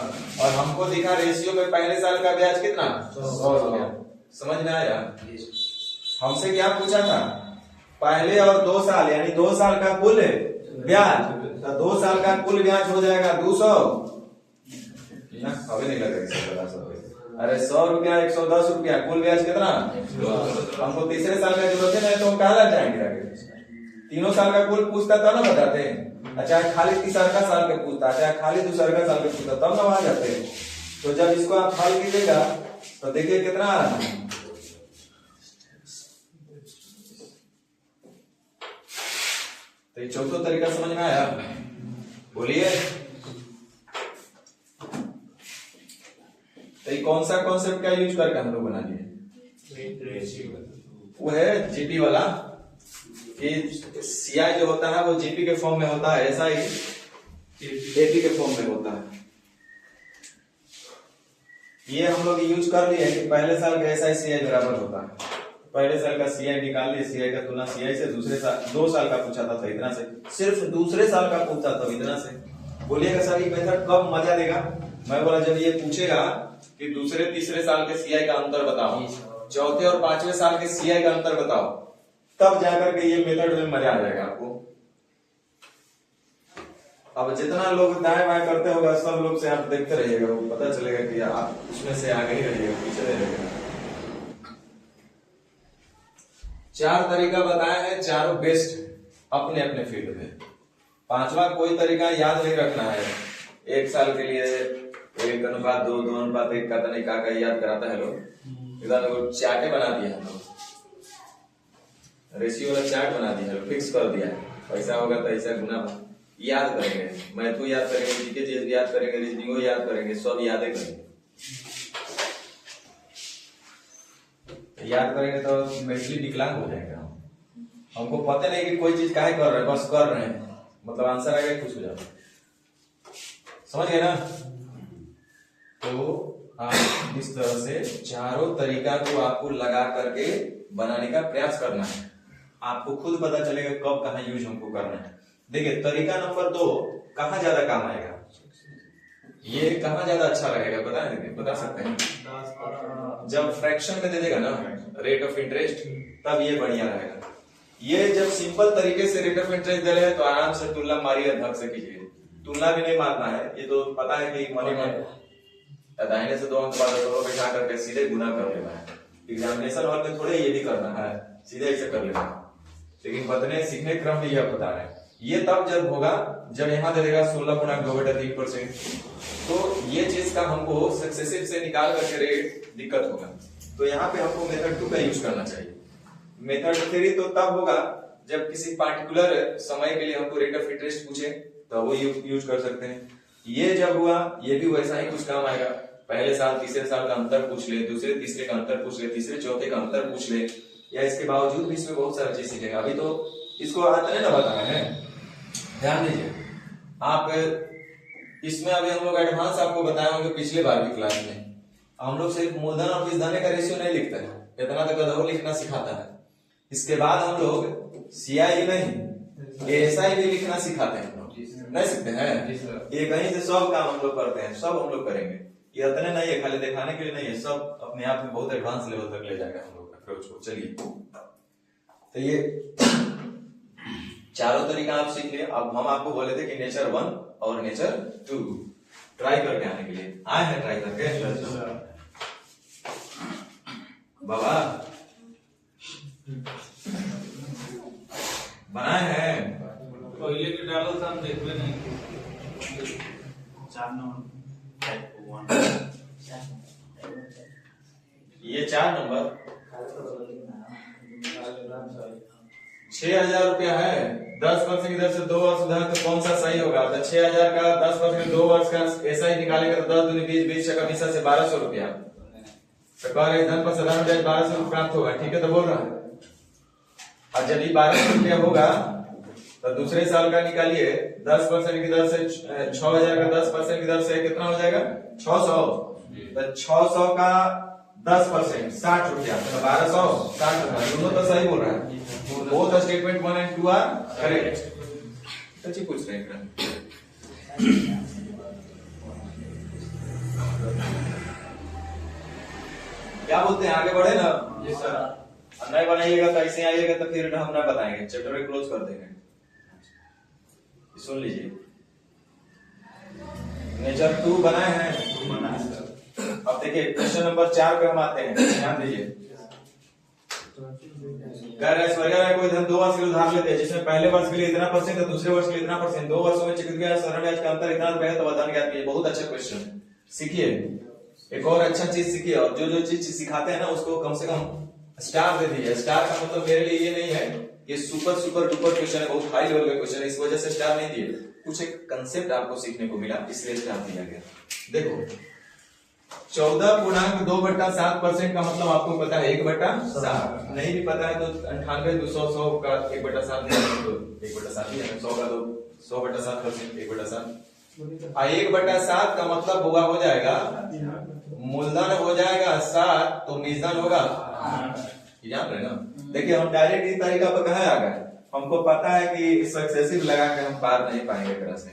और हमको दिखा रेशियो में पहले साल का ब्याज कितना? 100 रुपया। समझ में आया? हमसे क्या पूछा था? पहले और 2 साल यानी 2 साल का कुल ब्याज, तो 2 साल का कुल ब्याज हो जाएगा 200। अभी नहीं लगा 150 रुपया। अरे 100 रुपया, 110 रुपया, कुल ब्याज कितना? हमको तीसरे साल का जरूरत है ना, तो हम कहा जाएंगे आगे। तीनों साल का कुल पूछता तब ना बताते हैं। अच्छा खाली तीसरा साल के पूछता, चाहे खाली दूसरा साल के पूछता, तब ना वहां जाते हैं। तो जब इसको आप हल कीजिएगा तो देखिए कितना आ रहा है। तो ये चौथा तरीका समझ में आया? बोलिए। तो ये कौन सा कॉन्सेप्ट का यूज करके हम लोग बना लिए? वो है जीपी वाला, कि सीआई जो होता है वो जीपी के फॉर्म में होता है, ऐसा ही एपी के फॉर्म में होता है। ये हम लोग यूज कर लिए कि पहले साल का ऐसा ही सीआई बराबर होता है। पहले साल का सीआई निकाल लिए, सीआई का तुलना सीआई से। दूसरे साल 2 साल का पूछा था तो इतना से, सिर्फ दूसरे साल का पूछा तो इतना से। बोलिएगा सर ये मेथड कब मजा देगा? मैं बोला जब ये पूछेगा कि दूसरे तीसरे साल के सीआई का अंतर बताओ, चौथे और 5वें साल के सीआई का अंतर बताओ, तब जाकर के ये मेथड में मजा आ जाएगा आपको। अब जितना लोग दाएं बाएं करते होगा सब लोग से आप देखते रहिएगा, वो पता चलेगा कि आप उसमें से आगे ही रहिएगा, पीछे रहिएगा। 4 तरीका बताया है, चारों बेस्ट अपने अपने फील्ड में। 5वां कोई तरीका याद नहीं रखना है। 1 साल के लिए 1 अनुपात 2, 2 अनुपात 1 का तरीका का याद कराता है लोग। इधर लोग चार्ट बना दिया है, लोग रेशियो वाला चार्ट बना दिया है, फिक्स कर दिया है, पैसा होगा तो ऐसा गुना याद करेंगे, मैथो याद करेंगे, जीके चीज याद करेंगे, रीजनिंग याद करेंगे, सब यादें करेंगे। याद करेंगे तो मेंटली विकलांग हो जाएगा। हमको पता नहीं कि कोई चीज काहे कर रहे हैं, बस कर रहे हैं, मतलब आंसर आ गया खुश हो जाओ। समझ गए ना? तो आप इस तरह से चारों तरीका को आपको लगा करके बनाने का प्रयास करना है। आपको खुद पता चलेगा कब कहाँ यूज हमको करना है। देखिए तरीका नंबर 2 कहाँ ज्यादा काम आएगा, ये कहाँ ज्यादा अच्छा रहेगा बता सकते हैं? जब फ्रैक्शन में दे देगा ना रेट ऑफ इंटरेस्ट, तब ये बढ़िया रहेगा। ये जब सिंपल तरीके से रेट ऑफ इंटरेस्ट दे रहे हैं तो आराम से तुलना मारिए, धक से कीजिए। तुलना भी नहीं मारना है, ये तो पता है कि मनी में दाहिने से 2 अंक बाद दोनों बैठा करके सीधे गुना कर लेना है। एग्जामिनेशन हॉल में थोड़े ये भी करना है, सीधे ऐसे कर लेना है। लेकिन बतने सीखने क्रम भी यह बता रहे हैं। ये तब जब होगा जब यहाँ दे देगा 16.2/3%, तो ये चीज का हमको सक्सेसिव से निकाल करके रेट दिक्कत होगा। तो यहाँ पे हमको मेथड 2 का यूज करना चाहिए। मेथड 3 तो तब होगा जब किसी पार्टिकुलर समय के लिए हमको रेट ऑफ इंटरेस्ट पूछे, तो वो यूज कर सकते हैं। ये जब हुआ ये भी वैसा ही कुछ काम आएगा। पहले साल तीसरे साल का अंतर पूछ ले, दूसरे तीसरे का अंतर पूछ ले, तीसरे चौथे का अंतर पूछ ले, या इसके बावजूद भी इसमें बहुत सारी चीज सीखेगा। अभी तो इसको आते ना बता रहे हैं, ध्यान दीजिए आप। इसमें अभी हम लोग एडवांस आपको बताए होंगे पिछले बार की क्लास में। हम लोग सिर्फ मूलधन और विधन का रेशियो नहीं लिखते हैं, इतना तो गधो लिखना सिखाता है। इसके बाद हम लोग सीआई नहीं एएसआई भी लिखना सिखाते हैं। नहीं सीखते हैं? ये कहीं से सब काम हम लोग करते हैं, सब हम लोग करेंगे। ये इतने नहीं है, खाली दिखाने के लिए नहीं है, सब अपने आप में बहुत एडवांस लेवल तक ले जाएगा हम लोग अप्रोच को। चलिए तो ये चारों तरीका आप सीख लिए। अब हम आपको बोले थे कि नेचर 1 और नेचर 2 ट्राई करके आने के लिए आए हैं। ट्राई करके बाबा बनाए हैं पहले के डालो था, हम देखते नहीं। 4 नंबर 6,000 रुपया है। 10% इधर से 2 वर्ष उधर, तो कौन सा सही होगा? तो 6,000 का 10% 2 वर्ष का ऐसा ही निकालेगा तो 10 दूनी 20, 20 का 20 से 1200 रुपया। तो कह रहे धन पर साधारण ब्याज 1200 प्राप्त होगा। ठीक है, तो बोल रहा है। और जब 1200 रुपया होगा तो दूसरे साल का निकालिए। 10% की दर से 6,000 का 10% की दर से कितना हो जाएगा? 600। तो 600 का 10% 60 रुपया, तो 1200 60 रुपया। दोनों तो सही बोल रहा है। Both statement 1 and 2 are correct. अच्छी पूछ रहे हैं। क्या बोलते हैं, आगे बढ़े ना? जी सर। नहीं बनाइएगा तो ऐसे आइएगा तो फिर हम ना बताएंगे, चैप्टर क्लोज कर देंगे। सुन लीजिए, नेचर 2 बनाए हैं। अब देखिए क्वेश्चन नंबर 4 पे हम आते हैं, ध्यान दीजिए। कह रहे ऐश्वर्या राय कोई धन 2 वर्ष के लिए उधार लेते हैं, जिसमें पहले वर्ष के लिए इतना परसेंट और दूसरे वर्ष के लिए इतना परसेंट। 2 वर्षों में चुकती है सरल ब्याज का अंतर इतना रुपया है, तो धन ज्ञात कीजिए। बहुत अच्छा क्वेश्चन है, सीखिए। एक और अच्छा चीज सीखिए, और जो चीज सिखाते हैं ना उसको कम से कम स्टार दे दीजिए। स्टार का मतलब मेरे लिए ये नहीं है ये सुपर सुपर डुपर क्वेश्चन है, बहुत हाई लेवल का क्वेश्चन है, इस वजह से स्टार नहीं दिए। कुछ एक कंसेप्ट आपको सीखने को मिला, इसलिए स्टार दिया गया। देखो 14.2/7% का मतलब आपको पता है 1/7। नहीं भी पता है तो 98 200 100 का 1/7 तो 1/7 ही है। 100 का तो 100/7% 1/7। 1/7 का मतलब होगा हो जाएगा मूलधन हो जाएगा 7, तो निधन होगा। जान रहे ना? देखिए हम डायरेक्ट इस तरीका पर कहा आ गए। हमको पता है कि सक्सेसिव लगा के हम पार नहीं पाएंगे तरह से,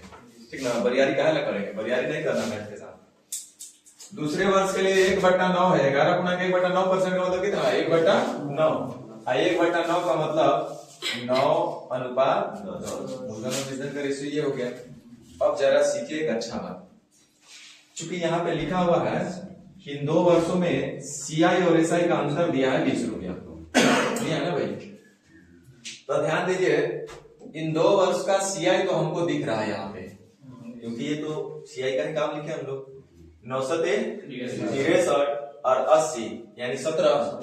ठीक ना? बरियारी कहा करेंगे, बरियारी नहीं करना मैथ के साथ। दूसरे वर्ष के लिए 1/9 है। 11 गुना 1/9% का मतलब कितना? 1/9। 1/9 का मतलब 9:9। मूलधन और निधन का रेशियो ये हो गया। अब जरा सीखिए एक अच्छा बात, चूंकि यहाँ पे लिखा हुआ है कि इन 2 वर्षों में सीआई और एसआई का अंतर दिया है 20 रुपया, दिया है ना भाई? तो ध्यान दीजिए, इन 2 वर्ष का सीआई तो हमको दिख रहा है यहाँ पे, क्योंकि ये तो सीआई का ही काम लिखे हम लोग। 963 और 80 यानी 17।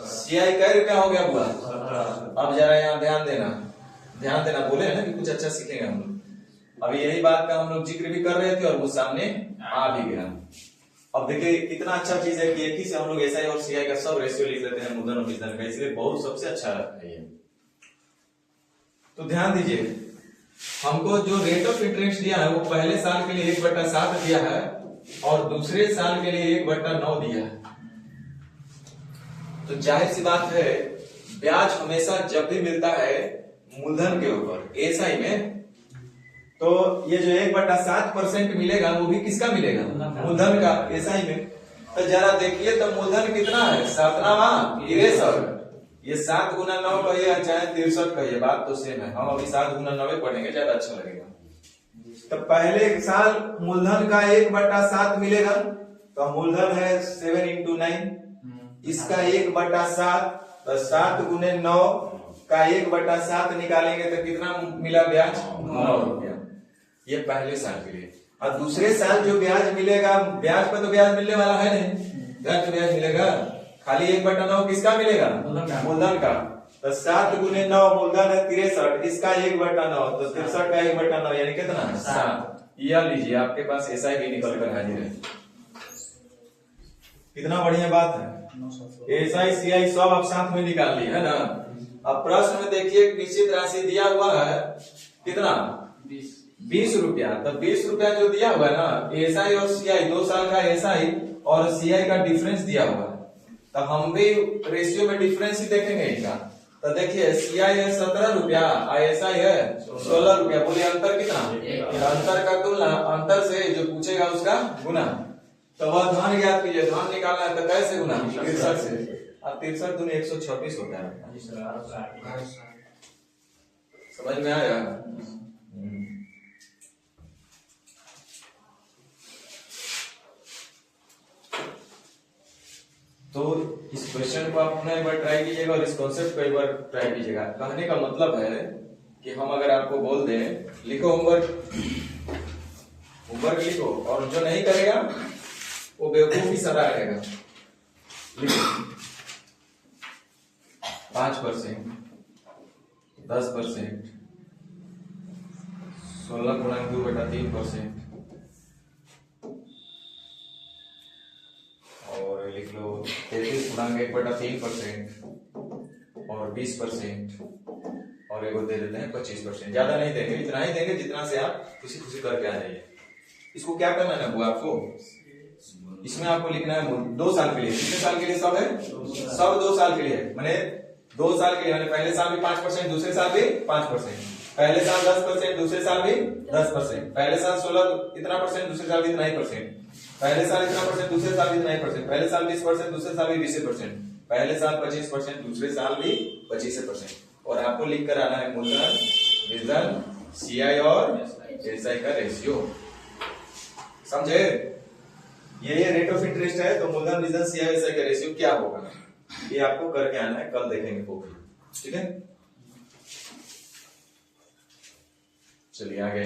सीआई कै रुपया हो गया बुआ? अब जरा यहाँ ध्यान देना। बोले है ना कि कुछ अच्छा सीखेंगे हम लोग। अभी यही बात का हम लोग जिक्र भी कर रहे थे और वो सामने आ भी गया। अब देखिए कितना अच्छा चीज है कि एक ही से हम लोग एसआई और सीआई का सब रेशियो लिख लेते हैं मूलधन और विधन का, इसलिए बहुत सबसे अच्छा है ये। तो ध्यान दीजिए, हमको जो रेट ऑफ इंटरेस्ट दिया है वो पहले साल के लिए 1/7 दिया है, और दूसरे साल के लिए 1/9 दिया है, तो जाहिर सी बात है ब्याज हमेशा जब भी मिलता है मूलधन के ऊपर एसआई में, तो ये जो 1/7% मिलेगा वो भी किसका मिलेगा? मूलधन का, एसआई में। तो जरा देखिए तो मूलधन कितना है? 7×9 ये 7 × 9 कहिए चाहे 63 कहिए, बात तो सेम है। हम अभी 7 × 9 पढ़ेंगे, ज्यादा अच्छा लगेगा। तो पहले साल मूलधन का 1/7 मिलेगा, तो मूलधन है 7 × 9, इसका 1/7, तो 7 × 9 का 1/7 निकालेंगे तो कितना मिला ब्याज? 9 रुपया। ये पहले साल के लिए। और दूसरे साल जो ब्याज मिलेगा, ब्याज पर तो ब्याज मिलने वाला है नहीं, ब्याज तो ब्याज मिलेगा, खाली 1/9 किसका मिलेगा? मूलधन का। तो 7 × 9 मूलधन है 63, इसका 1/9, तो 63 का 1/9 यानी कितना? 7। यह लीजिए आपके पास एसआई भी निकल कर हाजिर है। कितना बढ़िया बात है, एसआई सीआई सब आप साथ में निकाल लिए है ना। अब प्रश्न में देखिए निश्चित राशि दिया हुआ है कितना? 20 रुपया। तो 20 रुपया जो दिया हुआ है ना, एसआई और सीआई 2 साल का एसआई और सीआई का डिफरेंस दिया हुआ है, तो हम भी रेशियो में डिफरेंस ही देखेंगे इनका। तो देखिए सीआई है 17 रुपया और एसआई है 16 रुपया, बोलिए अंतर कितना? अंतर का तुलना अंतर से जो पूछेगा उसका गुना। तो वह धन ज्ञात कीजिए, धन निकालना है तो कैसे गुना? 63 से। अब 63 दूनी 126 होता है। समझ में आया? तो इस क्वेश्चन को आप पुनः एक बार ट्राई कीजिएगा और इस कॉन्सेप्ट को एक बार ट्राई कीजिएगा। कहने का मतलब है कि हम अगर आपको बोल दें लिखो होमवर्क लिखो, और जो नहीं करेगा वो बेवकूफी सदा रहेगा। 5%, 10%, 16×2/3%, और लिख लो 33×1/3% और 20%, और एगो दे देते हैं 25%। ज्यादा नहीं देंगे, इतना ही देंगे जितना से आप खुशी खुशी करके आ जाइए। इसको क्या करना है ना आपको, इसमें आपको लिखना है 2 साल के लिए। कितने साल के लिए सब है? सब 2 साल के लिए, माने 2 साल के लिए, माने पहले साल भी 5%, दूसरे साल भी 5%, पहले साल 10%, दूसरे साल भी 10%, पहले साल 16 इतना परसेंट, दूसरे साल भी इतना ही परसेंट, पहले साल इतना परसेंट, दूसरे साल भी इतना ही परसेंट, पहले साल 20%, दूसरे साल भी 20%, पहले साल 25%, दूसरे साल भी 25%। और आपको लिख कर आना है मूलधन, विधन, सीआई और एसआई का रेशियो। समझे? ये रेट ऑफ इंटरेस्ट है, तो मूलधन, विधन, सीआई, एसआई का रेशियो क्या होगा, ये आपको करके आना है, कल देखेंगे वो भी। ठीक है, चलिए आगे।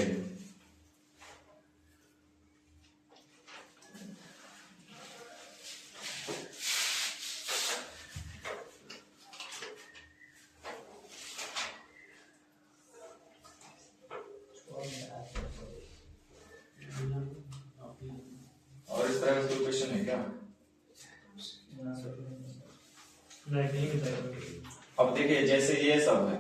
और इस तरह का कोई क्वेश्चन है क्या? अब देखिए जैसे ये सब है,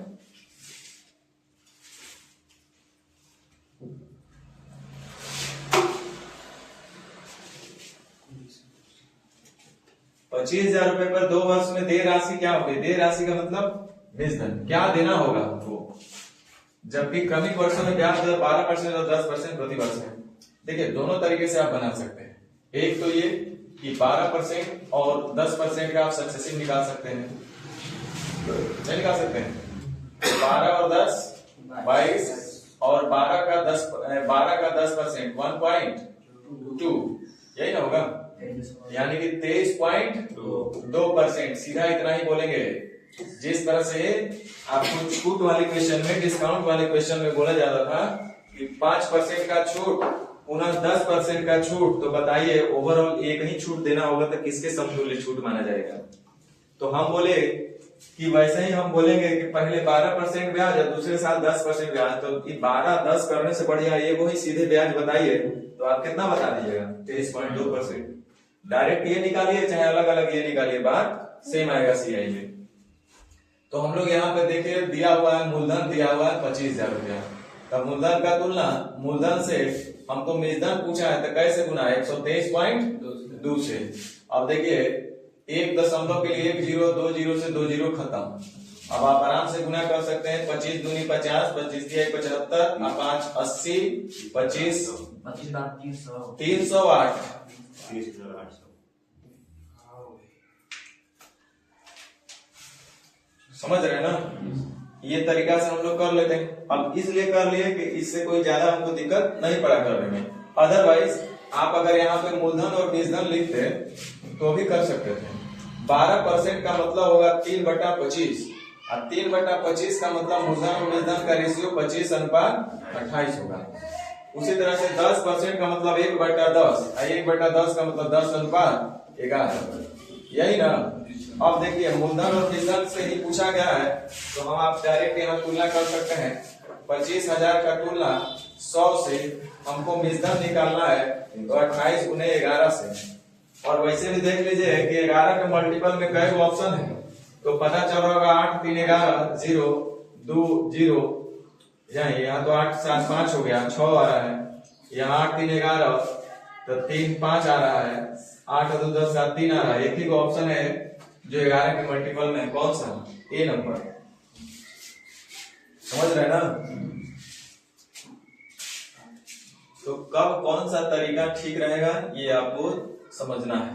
₹25,000 पर 2 वर्ष में देय राशि क्या होगी? देय राशि का मतलब निजधन क्या देना होगा हमको। जब भी क्रमिक वर्षों में ब्याज दर 12% और 10% प्रति वर्ष है। देखिए दोनों तरीके से आप बना सकते हैं। एक तो ये कि 12% और 10% का आप सक्सेसिव निकाल सकते हैं, नहीं निकाल सकते हैं? 12 और 10 22, और 12 का 10% 1.2, यही ना होगा, यानी कि 23.2%। सीधा इतना ही बोलेंगे। जिस तरह से आपको छूट वाले क्वेश्चन में, डिस्काउंट वाले क्वेश्चन में बोला जाता था कि 5% का छूट पुनः 10% का छूट, तो बताइए ओवरऑल एक ही छूट देना होगा तो किसके समतुल्य छूट माना जाएगा। तो हम बोले कि वैसे ही हम बोलेंगे कि पहले 12% ब्याज और दूसरे साल 10% ब्याज, तो 12-10 करने से बढ़िया ये वो ही सीधे ब्याज बताइए, तो आप कितना बता दीजिएगा? 23.2%। डायरेक्ट ये निकालिए चाहे अलग अलग ये निकालिए, बात सेम आएगा सीआई में। तो हम लोग यहाँ पे देखिए दिया हुआ है मूलधन दिया हुआ है 25,000 रुपया, तब मूलधन का तुलना मूलधन से हमको मेजधन पूछा है तो कैसे गुना है 123.2 से। अब देखिए 1 दशमलव के लिए 1 जीरो, 2 जीरो से 2 जीरो खत्म। अब आप आराम से गुना कर सकते हैं 25 दूनी 50, 25 दिया 75 और 5 80, 25 308। समझ रहे हैं ना? ये तरीका से हम लोग कर लेते हैं। अब इसलिए कर लिए कि इससे कोई ज्यादा हमको दिक्कत नहीं पड़ा करने में। अदरवाइज आप अगर यहाँ पे मूलधन और बीजधन लिखते तो भी कर सकते थे। 12% का मतलब होगा 3/25 और 3/25 का मतलब मूलधन और बीजधन का रेशियो 25:28 होगा। उसी तरह से 10% का मतलब 1/10 और 1/10 का मतलब 10:11। यही ना? अब देखिए मूलधन और बीजधन से ही पूछा गया है तो हम आप डायरेक्ट यहाँ तुलना कर सकते हैं। 25,000 का तुलना 100 से हमको बीजधन निकालना है तो 28 गुने 11 से। और वैसे भी देख लीजिए कि 11 के मल्टीपल में कई ऑप्शन है तो पता चल रहा होगा 8 3 11 0 2 0। यहाँ तो 8 7 5 हो गया, 6 आ रहा है। यहाँ 8 3 11 तो 3 5 आ रहा है, 8 2 10 7 3 आ रहा है। एक ही ऑप्शन है जो 11 के मल्टीपल में, कौन सा? ए नंबर। समझ रहे हैं ना? तो कब कौन सा तरीका ठीक रहेगा ये आपको समझना है।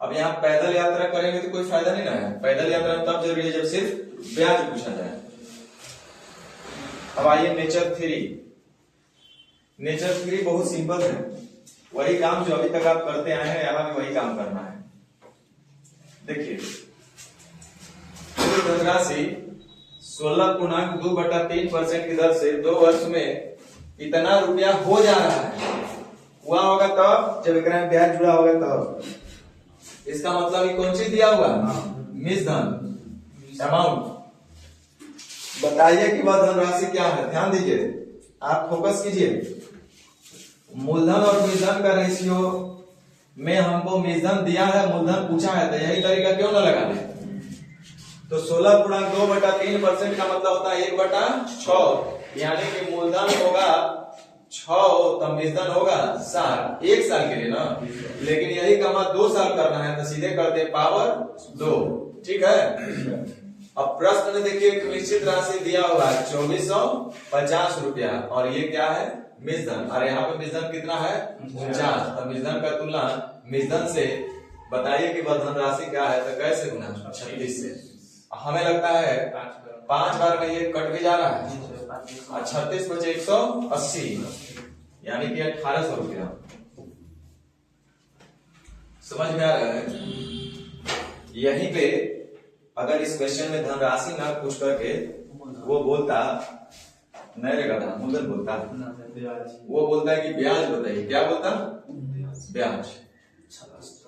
अब यहाँ पैदल यात्रा करेंगे तो कोई फायदा नहीं ना है। पैदल यात्रा तब जरूरी है जब सिर्फ ब्याज पूछा जाए। अब आइए नेचर थ्योरी। नेचर थ्योरी बहुत सिंपल है, वही काम जो अभी तक आप करते आए हैं यहाँ भी वही काम करना है। देखिए कुल धनराशि 16.2/3% की दर से 2 वर्ष में इतना रुपया हो जा रहा है। हुआ होगा तब जब एकरा में ब्याज जुड़ा होगा तब। इसका मतलब ये कौन चीज दिया हुआ? मिश्रधन अमाउंट। बताइए कि वह धनराशि क्या है। ध्यान दीजिए, आप फोकस कीजिए। मूलधन और बीजधन का रेशियो में हमको बीजधन दिया है, मूलधन पूछा है, तो यही तरीका क्यों ना लगा लें। तो 16.2/3% का मतलब होता है 1/6, यानी कि मूलधन होगा 6 तब बीजधन होगा 7। 1 साल के लिए ना, लेकिन यही काम 2 साल करना है तो सीधे करते पावर 2। ठीक है। अब प्रश्न में देखिए एक निश्चित राशि दिया हुआ है 2450 रुपया और ये क्या है? मिश्रधन। और यहाँ पे मिश्रधन कितना है? 49। तो मिश्रधन का तुलना मिश्रधन से बताइए कि वह धनराशि क्या है तो कैसे गुना? 36 से। हमें लगता है 5 बार में ये कट भी जा रहा है। 36 बचे 180 यानी कि 1800 रुपया। समझ में आ रहा है? यहीं पे अगर इस क्वेश्चन में धनराशि ना पूछ करके वो बोलता नहीं रहेगा, मूलधन बोलता, वो बोलता है कि ब्याज बताइए। क्या बोलता? ब्याज।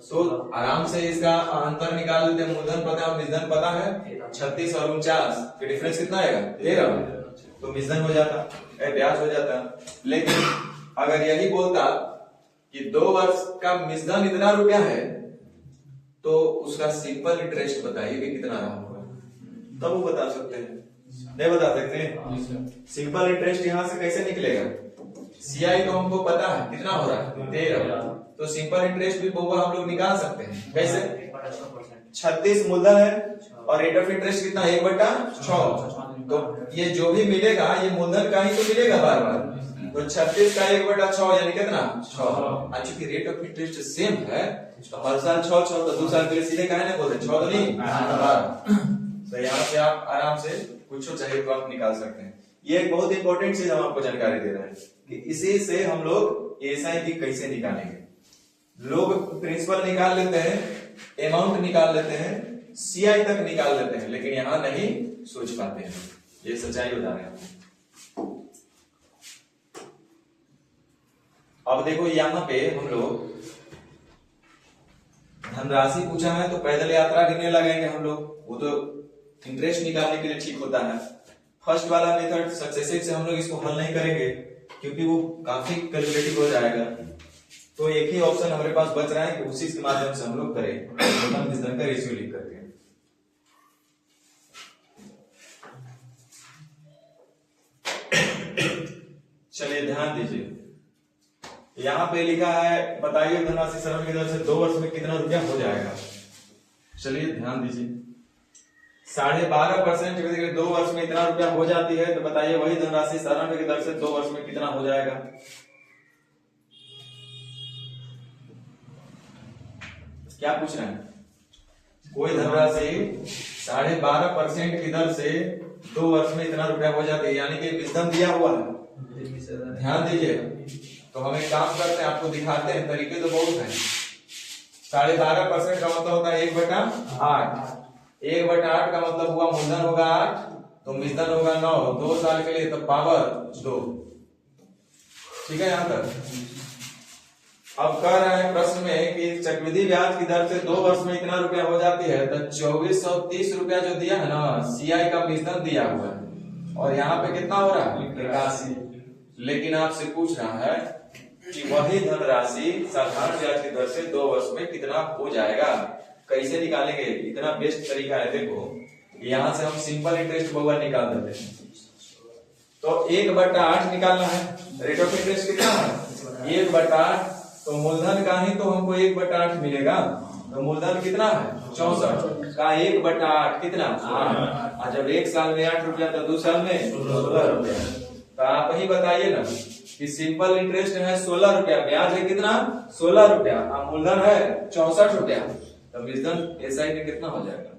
तो आराम से इसका अंतर निकाल लेते हैं। मूलधन पता है, मिश्रधन पता है। 36 और 49 के डिफरेंस कितना आएगा? 13। तो मिश्रधन हो जाता, ब्याज हो जाता। लेकिन अगर यही बोलता कि 2 वर्ष का मिश्रधन इतना रुपया है तो उसका सिंपल इंटरेस्ट बताइए कि कितना रहा होगा, तब वो बता सकते हैं। नहीं बता सकते। सिंपल इंटरेस्ट यहाँ से कैसे निकलेगा? सीआई तो हमको पता है कितना हो रहा है 13, तो सिंपल इंटरेस्ट भी वो हम लोग निकाल सकते हैं। कैसे? 36 मूलधन है और रेट ऑफ इंटरेस्ट कितना? 1/6। तो ये जो भी मिलेगा ये मूलधन का ही तो मिलेगा बार बार। तो 36 का 1/6 यानी कितना? 6। चूंकि रेट ऑफ इंटरेस्ट सेम है तो हर साल 6 तो 2 साल के लिए सीधे काहे ना बोलते 6 तो नहीं। तो यहाँ से आप आराम से कुछ चाहिए तो आप निकाल सकते हैं। ये एक बहुत इंपॉर्टेंट चीज हम आपको जानकारी दे रहे हैं कि इसी से हम लोग एसआईपी कैसे निकालेंगे। लोग प्रिंसिपल निकाल लेते हैं, अमाउंट निकाल लेते हैं, सीआई तक निकाल लेते हैं, लेकिन यहाँ नहीं सोच पाते हैं। ये सच्चाई बता रहे हैं। अब देखो यहाँ पे हम लोग धनराशि पूछा है तो पैदल यात्रा गिनने लगेंगे हम लोग। वो तो इंटरेस्ट निकालने के लिए ठीक होता है। फर्स्ट वाला मेथड सक्सेसिव से हम लोग इसको हल नहीं करेंगे क्योंकि वो काफी कैलकुलेटिव हो जाएगा। तो एक ही ऑप्शन हमारे पास बच रहा है कि उसी के माध्यम से हम लोग करें, मूलधन का रेशियो लिख करके। चलिए ध्यान दीजिए, यहाँ पे लिखा है बताइए धनराशि सरण की दर से 2 वर्ष में कितना रुपया हो जाएगा। चलिए ध्यान दीजिए, 12.5% की वजह से 2 वर्ष में इतना रुपया हो जाती है, तो बताइए वही धनराशि सरण की दर से 2 वर्ष में कितना हो जाएगा। क्या पूछ रहे हैं? कोई धनराशि 12.5% की दर से 2 वर्ष में इतना रुपया हो जाती है, यानी कि विजडम दिया हुआ है। ध्यान दीजिए, तो हम एक काम करते हैं, आपको दिखाते हैं, तरीके तो बहुत हैं। 12.5% का मतलब होता है 1/8। 1/8 का मतलब हुआ मूलधन होगा 8, तो मिश्रण होगा 9, 2 साल के लिए, तो पावर 2। ठीक है यहाँ तक। अब कह रहे हैं प्रश्न में कि चक्रवृद्धि ब्याज की दर से 2 वर्ष में इतना रुपया हो जाती है, तो 2430 रुपया जो दिया है ना, सीआई का मिश्रण दिया हुआ है, और यहाँ पे कितना हो रहा है 81। लेकिन आपसे पूछ रहा है कि वही धनराशि साधारण ब्याज की दर से 2 वर्ष में कितना हो जाएगा। कैसे निकालेंगे? इतना बेस्ट तरीका है, देखो यहाँ से हम सिंपल इंटरेस्ट बहुआ निकाल देते हैं। तो 1/8 निकालना है, रेट ऑफ इंटरेस्ट कितना है 1/8, तो मूलधन का ही तो हमको 1/8 मिलेगा, तो मूलधन कितना है 64 का 1/8 कितना 8, और जब 1 साल में 8 रुपया तो 2 साल में 16 रुपया। तो आप ही बताइए ना कि सिंपल इंटरेस्ट है 16 रुपया, ब्याज है कितना 16 रुपया, और मूलधन है 64 रुपया, तो विजडम एसआई में कितना हो जाएगा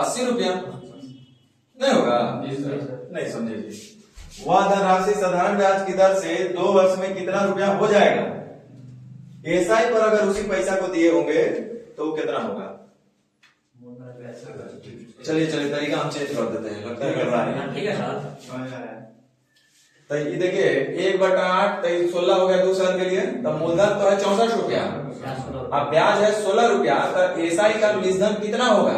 80 रुपया। नहीं होगा? नहीं समझे जी। वह धनराशि साधारण ब्याज की दर से 2 वर्ष में कितना रुपया हो जाएगा। एसआई पर अगर उसी पैसा को दिए होंगे तो कितना होगा। चलिए तरीका हम चेंज कर देते हैं, लगता है गड़बड़ा है। ठीक है सर। तो ये देखिए 1/8 तो 16 हो गया 2 साल के लिए, तो मूलधन तो है 64 रुपया, अब ब्याज है 16 रुपया, तो एसआई का मिश्रण कितना होगा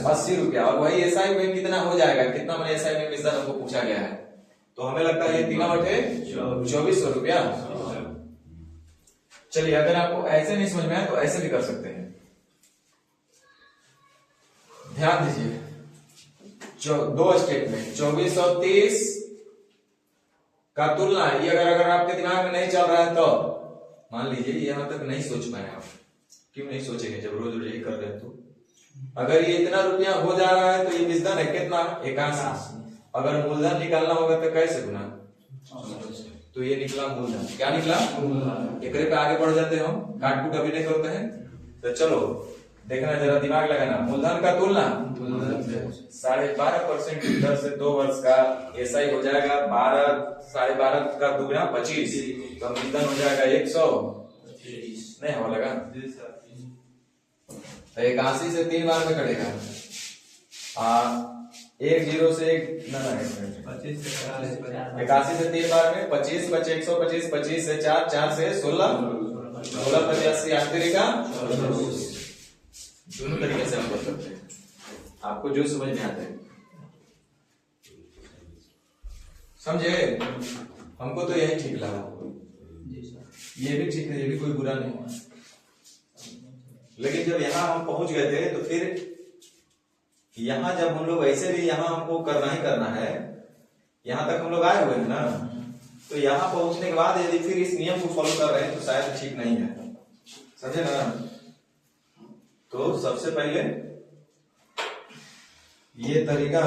80 रुपया, और वही एसआई में कितना हो जाएगा, कितना मैंने एसआई में मिश्रण हमको पूछा गया है, तो हमें लगता है ये 3/2400 रुपया। चलिए अगर आपको ऐसे नहीं समझ में आए तो ऐसे भी कर सकते हैं। ध्यान दीजिए, जो 2 स्टेप में 2430 का तुलना, ये अगर आपके दिमाग में नहीं चल रहा है तो मान लीजिए यहां तक नहीं सोच पाए आप। क्यों नहीं सोचेंगे जब रोज रोज यही कर रहे हैं तो। अगर ये इतना रुपया हो जा रहा है तो ये मिश्रण है कितना 81। अगर मूलधन निकालना होगा तो कैसे गुना, तो ये निकला मूलधन। क्या निकला? एक पे आगे बढ़ जाते हैं हम, काट कूट अभी नहीं करते हैं। तो चलो देखना, जरा दिमाग लगाना। मूलधन का तुलना 12.5% की दर से 2 वर्ष का एसआई हो जाएगा 12.5 का दुगना 25, तो मिश्रण हो जाएगा 100। नहीं हो लगा तो 81 से 3 बार में कटेगा, 10 से 81 से 3 बार में 25 बचे 125, 25 से 4, 4 से 16, 16 बचे 80, 8 तरीका दोनों तरीके से हम कर सकते हैं, आपको जो समझ में आता है। समझे? हमको तो यही ठीक लगा, ये भी ठीक है, ये भी कोई बुरा नहीं। लेकिन जब यहाँ हम पहुंच गए थे तो फिर यहाँ जब हम लोग ऐसे भी यहाँ हमको करना ही करना है, यहाँ तक हम लोग आए हुए हैं ना, तो यहाँ पहुंचने के बाद यदि फिर इस नियम को फॉलो कर रहे हैं तो शायद ठीक नहीं है। समझे ना? तो सबसे पहले ये तरीका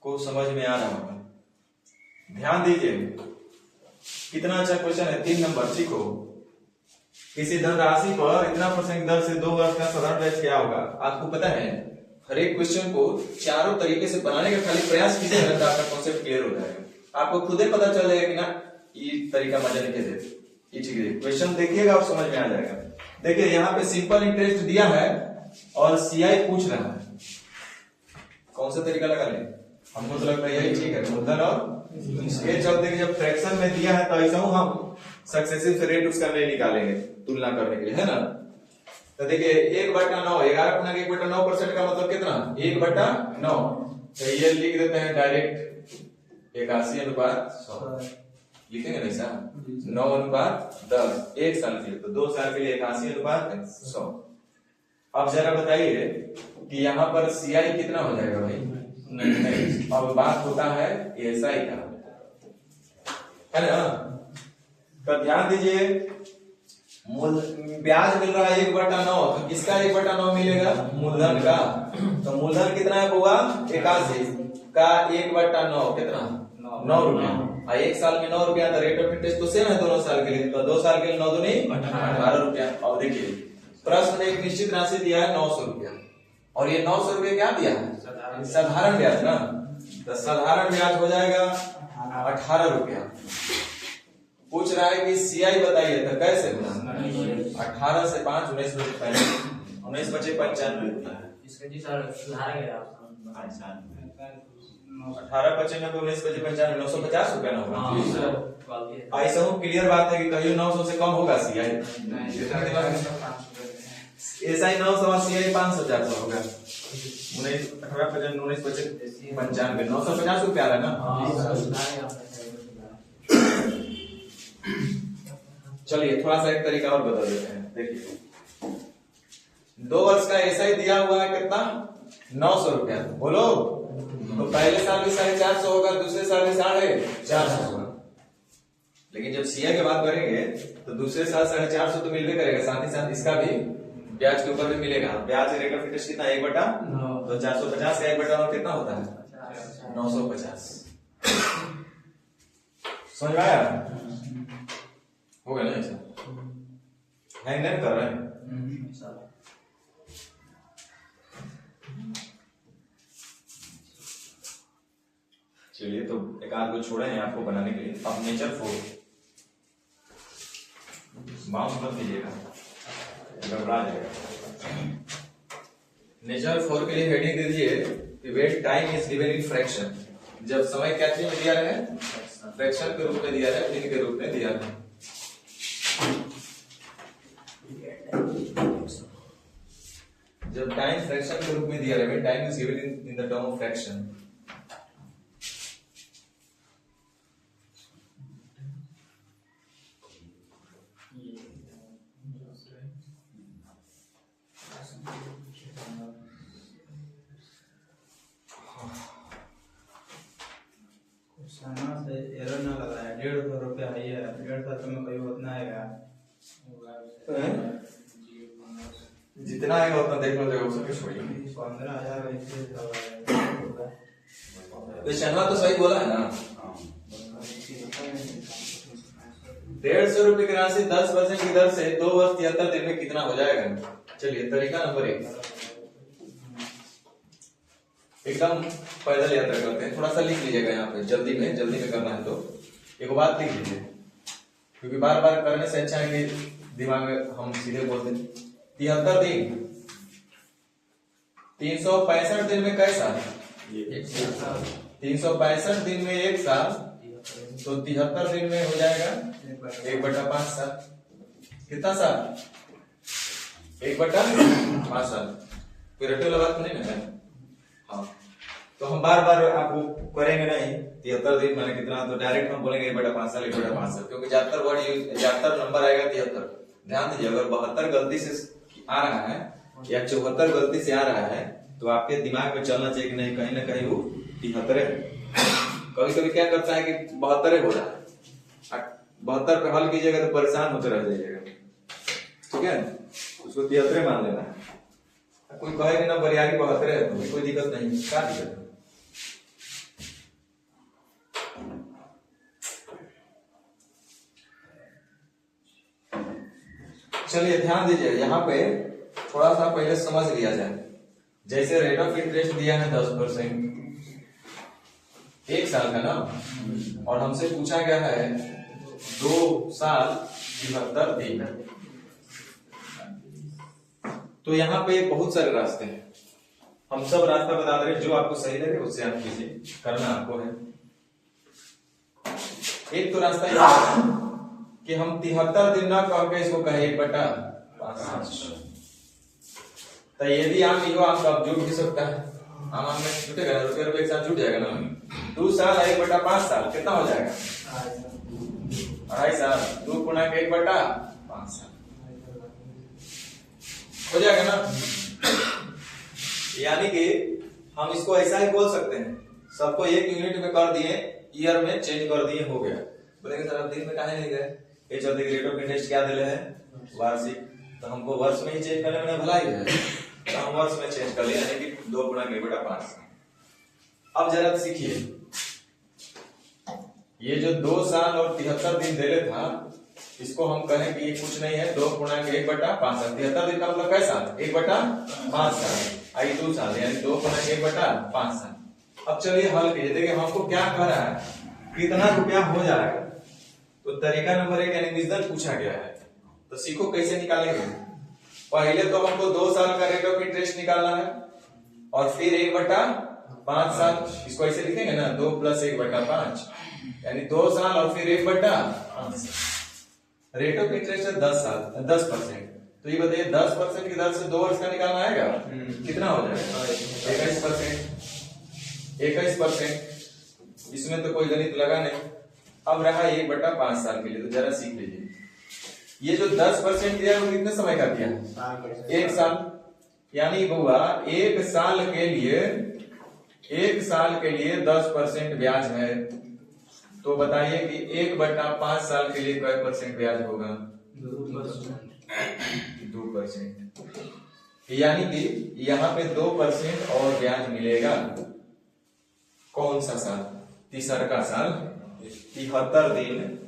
को समझ में आ रहा होगा। ध्यान दीजिए, कितना अच्छा क्वेश्चन है। 3 नंबर सीखो, किसी धनराशि पर इतना % दर से 2 वर्ष का साधारण ब्याज क्या होगा। आपको पता है हर एक क्वेश्चन को चारों तरीके से बनाने का खाली प्रयास कीजिए ना, तो आपका कॉन्सेप्ट क्लियर हो जाएगा। आपको खुद ही पता चल जाएगा कि ना ये तरीका मजा नहीं दे, ये ठीक है। क्वेश्चन देखिएगा और समझ में आ जाएगा। देखिए यहाँ पे सिंपल इंटरेस्ट दिया है और सीआई पूछ रहा है, कौन सा तरीका लगा लें? हमको तो लगता है यही ठीक है, मूलधन और इसके चलते जब फ्रैक्शन में दिया है तो ऐसा हूं हम सक्सेसिव से रेट उसका नहीं निकालेंगे तुलना करने के लिए, है ना। तो देखिए 1/9, 11/1/9% का मतलब कितना 1/9, तो ये लिख देते हैं डायरेक्ट 81/100 लिखेंगे नहीं साहब, 9/10 1 साल के लिए, तो 2 साल के लिए 81/100। अब जरा बताइए कि यहाँ पर सीआई कितना हो जाएगा भाई? नहीं, अब बात होता है एसआई का। है ना। तो ध्यान दीजिए, ब्याज मिल रहा है 1/9, तो किसका 1/9 मिलेगा? मूलधन का। तो मूलधन कितना है बुआ? 81 का 1/9 कितना? 9 रुपया। और 1 साल में 9 रुपया, तो रेट ऑफ इंटरेस्ट तो सेम है दोनों साल के लिए, तो 2 साल के लिए 9 दूनी 18 रुपया। और देखिए प्रश्न में एक निश्चित राशि दिया है 900 रुपया, और ये 900 रुपया क्या दिया है? साधारण ब्याज ना। तो साधारण ब्याज हो जाएगा 18 रुपया। पूछ रहा है कि सीआई बताइए, तो कैसे होगा? 18 से 5 19 बचे 95 होता है। 18 बचे 19 बचे 95, 950 रुपया ना होगा। ऐसा हो क्लियर बात है कि कहीं 900 से कम होगा सीआई? एसआई 900 और सीआई 500 400 होगा। 18 बचे 19 बचे 95, 950 रुपया आ रहा है ना। चलिए थोड़ा सा एक तरीका और बता देते हैं। देखिए 2 वर्ष का एसआई दिया हुआ है कितना? 900 रुपया। बोलो, तो पहले साल भी 450 होगा, दूसरे साल भी 450 होगा। लेकिन जब सीए की बात करेंगे तो दूसरे साल 450 तो मिलवे करेगा, साथ ही साथ इसका भी ब्याज के ऊपर भी मिलेगा। ब्याज रेट ऑफ इंटरेस्ट कितना? 1/9, तो 450 का 1/9 कितना होता है? 950। समझ में आया? हो गया ना? ऐसा हैंग नहीं कर रहे हैं। चलिए तो एक आध को छोड़े हैं आपको बनाने के लिए। अब नेचर 4 बाउंस मत कीजिएगा, घबरा जाएगा। नेचर 4 के लिए हेडिंग दे दीजिए कि when time is given in fraction. जब समय क्या चीज में दिया है? फ्रैक्शन के रूप में दिया है, दिन के रूप में दिया है। जब टाइम फ्रैक्शन के रूप में दिया है, when time is given in the term of fraction. Error ना लग रहा है। 150 रुपया है, 150 में कोई उतना आएगा? जितना आएगा उतना देख लो, देखो उसके छोड़िए। 15,000 तो शर्मा तो सही बोला है ना। 150 रुपए की राशि 10% की दर से 2 वर्ष 73 दिन में कितना हो जाएगा? चलिए तरीका नंबर 1, एकदम पैदल यात्रा करते हैं। थोड़ा सा लिख लीजिएगा यहाँ पे, जल्दी में करना है तो एक बात लिख लीजिए, क्योंकि बार बार करने से अच्छा है कि दिमाग में हम सीधे बोलते हैं। 73 दिन, 365 दिन में कैसा? 365 दिन में 1 साल, तो 73 दिन में हो जाएगा 1/5 साल। कितना साल? 1/5 साल। कोई रटे वाला बात नहीं है। हाँ, तो हम बार बार आपको करेंगे नहीं 73 दिन मैंने कितना, तो डायरेक्ट हम बोलेंगे 1/5 साल, 1/5 साल, क्योंकि 73 वर्ड 73 नंबर आएगा 73। ध्यान दीजिए, अगर 72 गलती से आ रहा है या 74 गलती से आ रहा है, तो आपके दिमाग में चलना चाहिए कि नहीं, कहीं ना कहीं वो 73 है। कभी कभी क्या करता है कि 72 हो रहा है, 72 पे हल कीजिएगा तो परेशान होते रह जाइएगा। ठीक है, उसको 73 मान लेना है। कोई कहेगा ना बरियारी 72 है, तो कोई दिक्कत नहीं, क्या दिक्कत है? चलिए ध्यान दीजिए, यहाँ पे थोड़ा सा पहले समझ लिया जाए। जैसे रेट ऑफ इंटरेस्ट दिया है 10%, 1 साल का ना, और हमसे पूछा गया है 2 साल 73 दिन। तो यहाँ पे बहुत सारे रास्ते हैं, हम सब रास्ता बता दे रहे, जो आपको सही लगे उससे आप कीजिए, करना आपको है। एक तो रास्ता यह है कि हम 73 दिन ना कह के इसको कहे 1/5। तो यदि आप लिखो, आप कब जुट भी सकता है, आम में जुटेगा ना, रुपये रुपये एक साथ जुट जाएगा ना। 2 साल 1/5 साल कितना हो जाएगा? 2.5 साल। 2×1/5 साल हो जाएगा ना। यानी कि हम इसको ऐसा ही बोल सकते हैं, सबको 1 यूनिट में कर दिए, ईयर में चेंज कर दिए, हो गया। बोलेंगे सर आप दिन में काहे नहीं गए, ये चलते रेट ऑफ इंटरेस्ट क्या दिले है वार्षिक, तो हमको वर्ष में ही चेंज करने में भलाई है, तो हम वर्ष में चेंज कर लिया, यानी कि 2 गुणा 1/5। अब जरा सीखिए, ये जो 2 साल और 73 दिन देले था, इसको हम कहें कि ये कुछ नहीं है 2 गुणा 1/5। 73 दिन का मतलब कैसा 1/5 साल, आई 2 साल यानी 2 गुणा 1/5 साल। अब चलिए हल कीजिए, देखिए हमको क्या कह रहा है, कितना रुपया हो जाएगा। तो तरीका नंबर 1 यानी विजडन पूछा गया है, तो सीखो कैसे निकालेंगे। पहले तो हमको 2 साल का रेट ऑफ इंटरेस्ट निकालना है और फिर 1/5 साल, इसको ऐसे लिखेंगे ना 2 + 1/5 यानी 2 साल और फिर 1/5। रेट ऑफ इंटरेस्ट है 10 साल 10%, तो ये बताइए 10% की दर से 2 वर्ष का निकालना आएगा, कितना हो जाएगा 21%। इसमें तो कोई गणित लगा नहीं। अब रहा 1/5 साल के लिए, तो जरा सीख लीजिए, ये जो 10% दिया वो कितने समय का दिया, 1 साल, यानी हुआ 1 साल के लिए 10% ब्याज है। तो बताइए कि 1/5 साल के लिए कितना परसेंट ब्याज होगा, 2%, यानी कि यहाँ पे 2% और ब्याज मिलेगा। कौन सा साल, तीसरा का साल, 73 दिन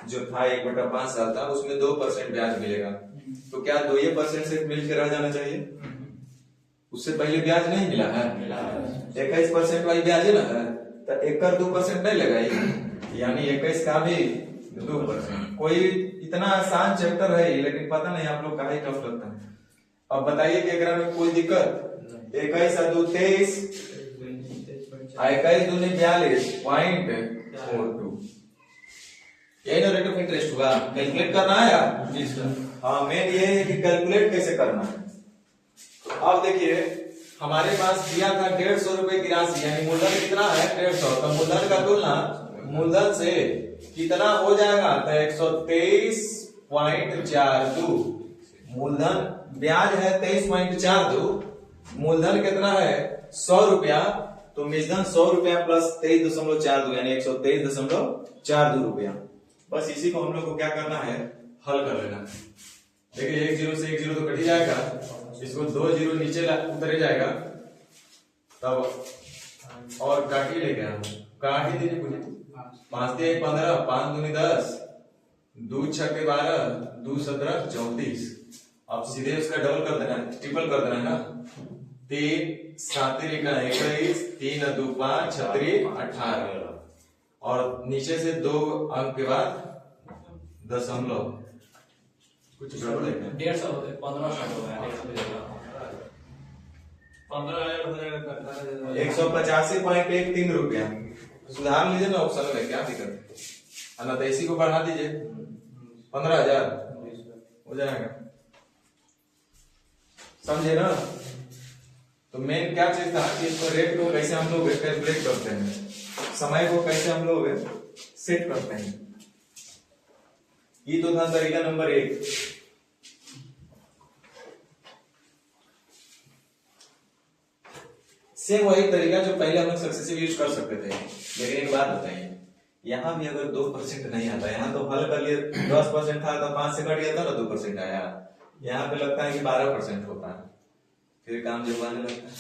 जो था 1/5 साल था, उसमें 2% ब्याज मिलेगा। तो क्या 2% से मिलकर रह जाना चाहिए, उससे पहले ब्याज नहीं मिला है, 21% वाली ब्याज है ना, तो 1 का 2% नहीं लगाई, यानी 21 का भी 2%। कोई इतना आसान चैप्टर है लेकिन पता नहीं आप लोग काहे टफ लगता है। अब बताइए कि अगर में कोई दिक्कत, 21 और 2 23, 21 दूनी 42.42, यही ना रेट ऑफ इंटरेस्ट हुआ। कैलकुलेट करना है यार जी सर, हाँ मेन ये है कि कैलकुलेट कैसे करना है। अब देखिए हमारे पास दिया था 150 रुपए की राशि, यानी मूलधन कितना है 150, तो मूलधन का तुलना मूलधन से कितना हो जाएगा, तो 123.42, मूलधन ब्याज है 23.42, मूलधन कितना है 100 रुपया, तो मूलधन 100 रुपया प्लस 23.42 यानी 123.42 रुपया। बस इसी को हम लोग को क्या करना है, हल कर लेना। देखिए 1 0 से 1 0 तो कट ही जाएगा, इसको 2 0 नीचे उतरे जाएगा, तब और काट ही लेके काट ही दीजिए मुझे, 5 3 15, 5 दूनी 10, 2 6 12, 2 17 34। अब सीधे उसका डबल कर देना है, ट्रिपल कर देना है ना, 3 7 21, 3 2 5 36 18, और नीचे से 2 अंक के बाद दशमलव, कुछ गड़बड़ है 150 हो गए, 1500 हो गया, 15,000 हो जाएगा, 185.13 रुपया। सुधार लीजिए ना ऑप्शन में, क्या दिक्कत है ना, तो इसी को बढ़ा दीजिए 15,000 हो जाएगा, समझे ना। तो मेन क्या चीज था कि इसको रेट को कैसे हम लोग कैलकुलेट करते हैं, समय को कैसे हम लोग सेट करते हैं, ये तो था तरीका नंबर 1। सेम वही तरीका जो पहले हम लोग सक्सेसिव यूज कर सकते थे, लेकिन एक बात बताइए, यहाँ भी अगर 2% नहीं आता, यहाँ तो हल कर लिए 10% था तो 5 से कट गया था ना 2% आया, यहाँ पे लगता है कि 12% होता है, फिर काम जब आने लगता है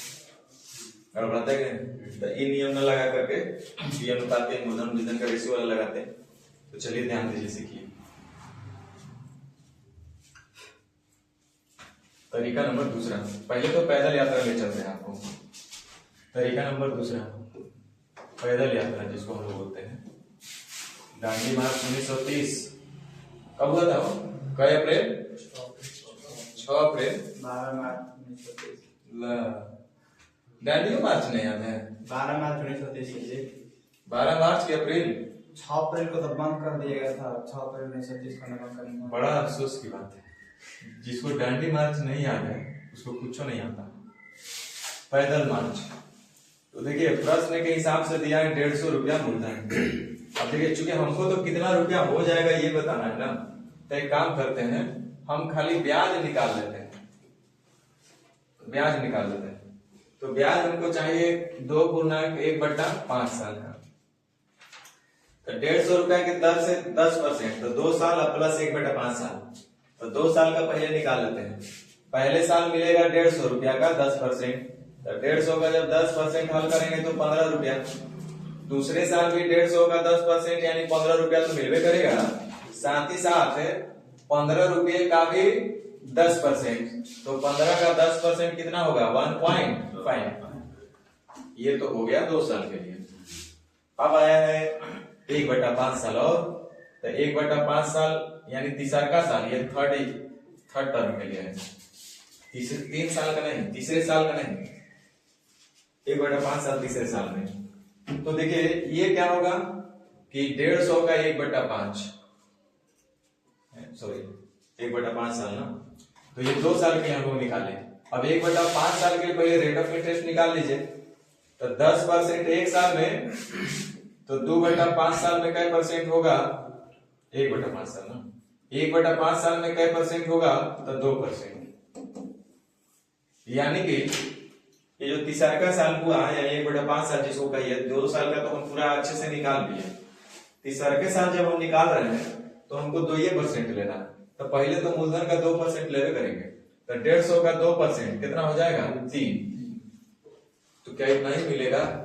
गड़बड़ाता है। तो ये नियम न लगा करके ये अनुपात के मूलधन विधन का रेशियो वाला लगाते हैं। तो चलिए ध्यान दीजिए, सीखिए तरीका नंबर 2। पहले तो पैदल यात्रा ले चलते हैं आपको। तरीका नंबर 2, पैदल यात्रा जिसको हम लोग बोलते हैं। दांडी मार्च 1930 कब हुआ था वो, कई अप्रैल 6 अप्रैल 12 मार्च 1930, दांडी मार्च नहीं याद है, 12 मार्च 1930, 12 मार्च के अप्रैल 6 अप्रैल को तो बंद कर दिया गया था, 6 अप्रैल 1930 को बंद करना। बड़ा अफसोस की बात है, जिसको दांडी मार्च नहीं याद है उसको कुछ नहीं आता। पैदल मार्च, तो देखिए प्रश्न के हिसाब से दिया है 150 रुपया मूलधन। अब देखिए चूंकि हमको तो कितना रुपया हो जाएगा ये बताना है ना, तो एक काम करते हैं, हम खाली ब्याज निकाल लेते हैं, ब्याज निकाल लेते हैं। तो ब्याज हमको चाहिए 2 गुना 1/5 साल का। तो 150 रुपया के दर से 10%, तो 2 साल अब प्लस 1/5 साल, तो 2 साल का पहले निकाल लेते हैं। पहले साल मिलेगा 150 रुपया का 10%, तो 150 का जब 10% हल करेंगे तो 15 रुपया। दूसरे साल भी 150 का 10% यानी 15 रुपया तो मिलवे करेगा, साथ ही साथ 15 रुपये का भी 10%, तो 15 का 10% कितना होगा 1.5। ये तो हो गया 2 साल के लिए। अब आया है 1/5 साल, और तो 1/5 साल यानी तीसरा साल, ये थर्ड टर्म के लिए है, 3 साल का नहीं, तीसरे साल का नहीं, 1/5 साल तीसरे साल में। तो देखिए ये क्या होगा कि 150 का 1/5, सॉरी 1/5 साल ना, तो ये 2 साल के हम लोग निकाले। अब 1/5 साल के पहले रेट ऑफ इंटरेस्ट निकाल लीजिए, तो 10% एक साल में, तो 2/5 साल में क्या परसेंट होगा, 1/5 साल ना, 1/5 साल में क्या परसेंट होगा, तो 2%। यानी कि ये जो तीसरा का साल हुआ या 1/5 साल जिसको कहिए, 2 साल का तो हम पूरा अच्छे से निकाल दिए। तीसरा के साल जब हम निकाल रहे हैं तो हमको 2% लेना है, तो पहले तो मूलधन का 2% लेवे करेंगे, तो 150 का 2% कितना हो जाएगा 3। तो क्या इतना ही मिलेगा,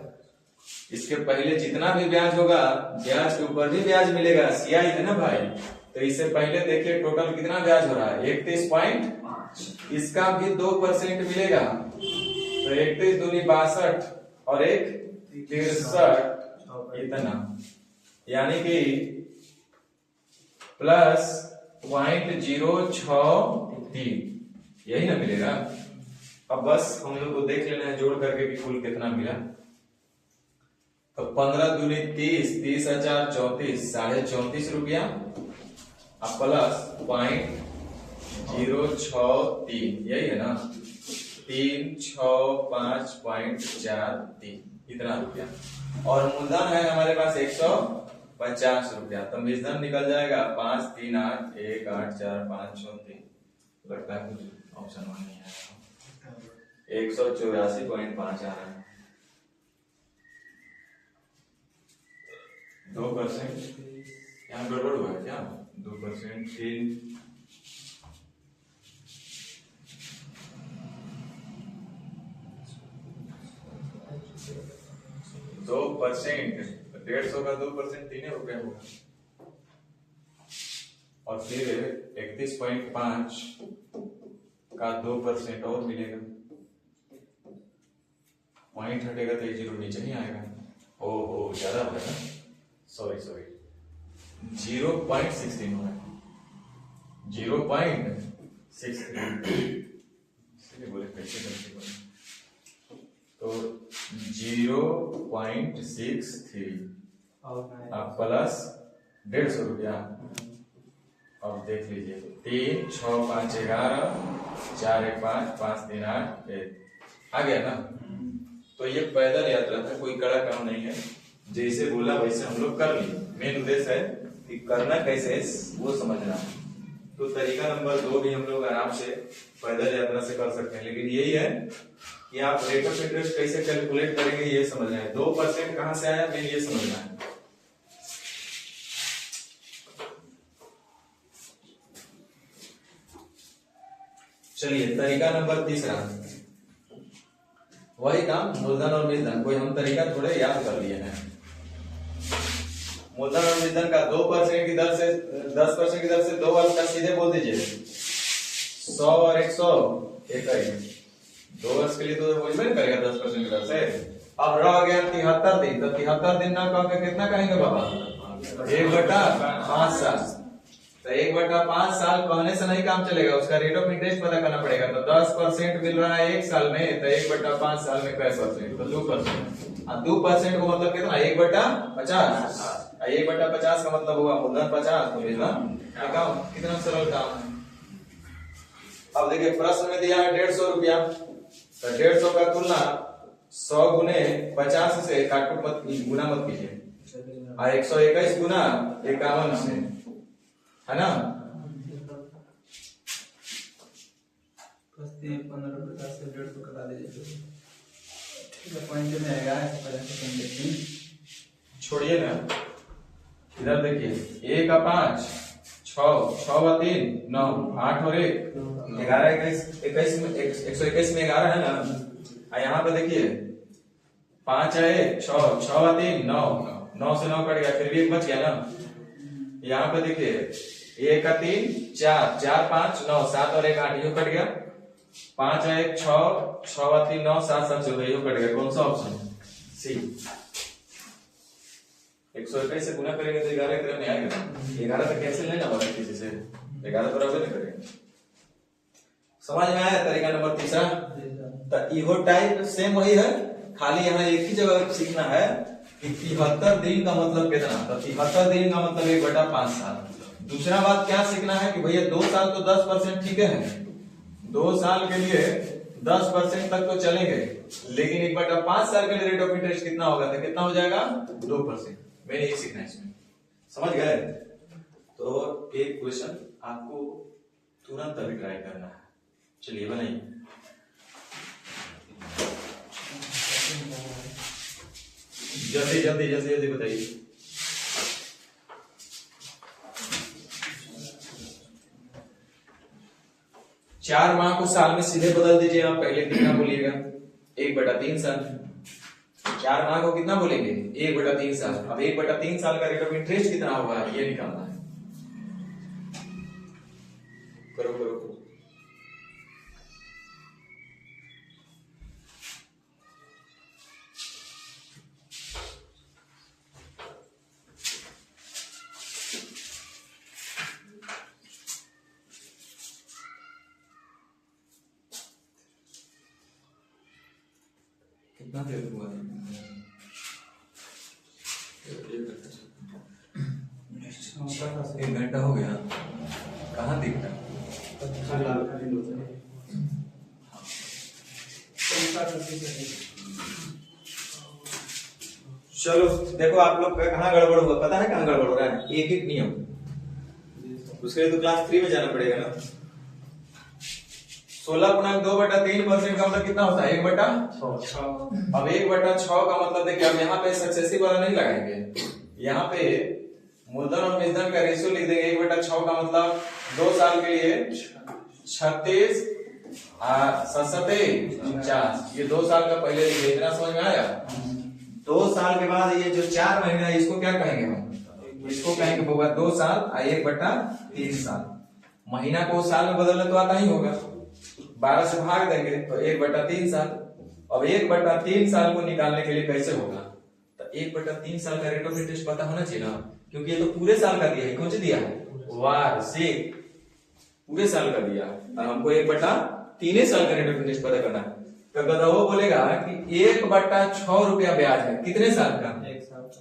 इसके पहले जितना भी ब्याज होगा, ब्याज के ऊपर भी ब्याज मिलेगा, सिया है ना भाई। तो इससे पहले देखिए टोटल कितना ब्याज हो रहा है 31.5, इसका भी 2% मिलेगा, तो 31 दूनी 62 और 1 63, इतना, यानी कि प्लस 0.063, यही ना मिलेगा। अब बस हम लोग को देख लेना है जोड़ करके कि कुल कितना मिला। तो 15 दूनी 30, 30,000 34, 34.5 रुपया, अब प्लस 0.063, यही है ना, 365.43, इतना रुपया। और मूलधन है हमारे पास 150 रुपया, तो मूलधन निकल जाएगा 5, 3, 8, 1, 8, 4, 5, 6, 3, लगता है कुछ ऑप्शन में नहीं आया, 184.5 आ रहा है। 2% यहाँ गड़बड़ हुआ है क्या, 2% 2%, 150 का 2% 3 रुपया होगा, और फिर 31.5 का 2% और मिलेगा, पॉइंट हटेगा तो 0 नीचे नहीं आएगा, ओहो ज्यादा हो गया, सॉरी 0.16 होगा, 0.63, इसलिए बोले कैसे करते बोले, तो 0.63 अब प्लस 150 रुपया। अब देख लीजिए 3, 6, 5, 11, 4, 1, 5, 5, 3, 8, 1 आ गया ना। तो ये पैदल यात्रा था, कोई कड़ा काम नहीं है, जैसे बोला वैसे हम लोग कर लिए। मेन उद्देश्य है कि करना कैसे है वो समझना। तो तरीका नंबर 2 भी हम लोग आराम से पैदल यात्रा से कर सकते हैं, लेकिन यही है कि आप रेट ऑफ इंटरेस्ट कैसे कैलकुलेट करेंगे ये समझना है, 2% कहां से आया मेन ये समझना है। चलिए तरीका नंबर 3, वही काम मूलधन और मूलधन, कोई हम तरीका थोड़े याद कर लिए हैं। मूलधन और मूलधन का 2% की दर से 10% की दर से 2 वर्ष का सीधे बोल दीजिए, 100 और 100 एक ही, 2 वर्ष के लिए तो हो ही करेगा 10% की दर से। अब रह गया 73 दिन, तो 73 दिन ना कह के कितना कहेंगे बाबा, 1/5 साल। तो 1/5 साल कहने से नहीं काम चलेगा, उसका रेट ऑफ इंटरेस्ट पता करना पड़ेगा। तो 10% मिल रहा है 1 साल में, तो 1/5 साल में क्या परसेंट, तो 2%। अब 2% को मतलब कितना 1/50, 1/50 का मतलब हुआ मूलधन 50, तो मूलधन 51। कितना सरल काम है। अब देखिए प्रश्न में दिया है 150 रुपया, तो 150 का तुलना 100 गुने 50 से काटकूट मत गुना मत कीजिए, और 121 गुना 51 से, है ना। 15 रुपये से 150 कटा दीजिए, ठीक है, पॉइंट में आएगा। छोड़िए ना, इधर देखिए 1 का 5 6 6 व 3 9 8 और 1 11 21 में 121 में 11 है ना। और यहाँ पे देखिए 5 है 1 6 6 व 3 9 9 से 9 कट गया, फिर भी एक बच गया ना। यहाँ पे देखिए 1 का 3 4 4 5 9 7 और 1 8 यो कट गया। 5 है 1 6 6 व 3 9 7 7 14 यो कट गया। कौन सा ऑप्शन? सी। 121 से गुना करेंगे तो 11 की तरफ में आएगा। 11 तो कैंसिल नहीं ना होगा किसी से, 11 तो रबे नहीं करेंगे। समझ में आया तरीका नंबर तीसरा? तो इहो टाइप सेम वही है, खाली यहाँ एक ही जगह सीखना है कि 73 दिन का मतलब कितना। तो 73 दिन का मतलब 1/5 साल। दूसरा बात क्या सीखना है कि भैया 2 साल तो 10% ठीक है, 2 साल के लिए 10% तक तो चलेंगे, लेकिन 1/5 साल के लिए रेट ऑफ इंटरेस्ट कितना होगा? तो कितना हो जाएगा? 2%। मैंने ये सीखना है इसमें, समझ गए? तो एक क्वेश्चन आपको तुरंत अभी ट्राई करना है। चलिए बनाइए। जल्दी जल्दी जल्दी जल्दी बताइए। चार माह को साल में सीधे बदल दीजिए। आप पहले कितना बोलिएगा? 1/3 साल। 4 माह को कितना बोलेंगे? 1/3 साल। अब 1/3 साल का रेट ऑफ इंटरेस्ट कितना होगा ये निकालना है। करो करो करो। कितना देर हुआ? 1 घंटा हो गया। कहाँ दिखता? चलो देखो आप लोग का कहाँ गड़बड़ हुआ, पता है कहाँ गड़बड़ हो रहा है? एक एक नियम, उसके लिए तो क्लास 3 में जाना पड़ेगा ना। 16.2/3% का मतलब कितना होता है? 1/6। अब 1/6 का मतलब देखिए, अब यहाँ पे सक्सेसिव वाला नहीं लगाएंगे, यहाँ पे मूलधन और निधन का रेशियो लिख देंगे। 1/6 का मतलब 2 साल के लिए 36 47 49, ये 2 साल का पहले लिखिए। इतना समझ में आया? 2 साल के बाद ये जो 4 महीना है इसको क्या कहेंगे हम? इसको कहेंगे होगा 2 साल और 1/3 साल। महीना को साल में बदलना तो आता ही होगा, 12 से भाग देंगे तो 1/3 साल। अब 1/3 साल को निकालने के लिए कैसे होगा? तो 1/3 साल का रेट ऑफ इंटरेस्ट पता होना चाहिए ना, क्योंकि ये तो पूरे साल का दिया है। कौन सा दिया है? वार्षिक, पूरे साल का दिया। और हमको 1/3 साल का रेट ऑफ इंटरेस्ट पता करना है। तो गधो बोलेगा कि 1/6 रुपया ब्याज है। कितने साल का? 1 साल का।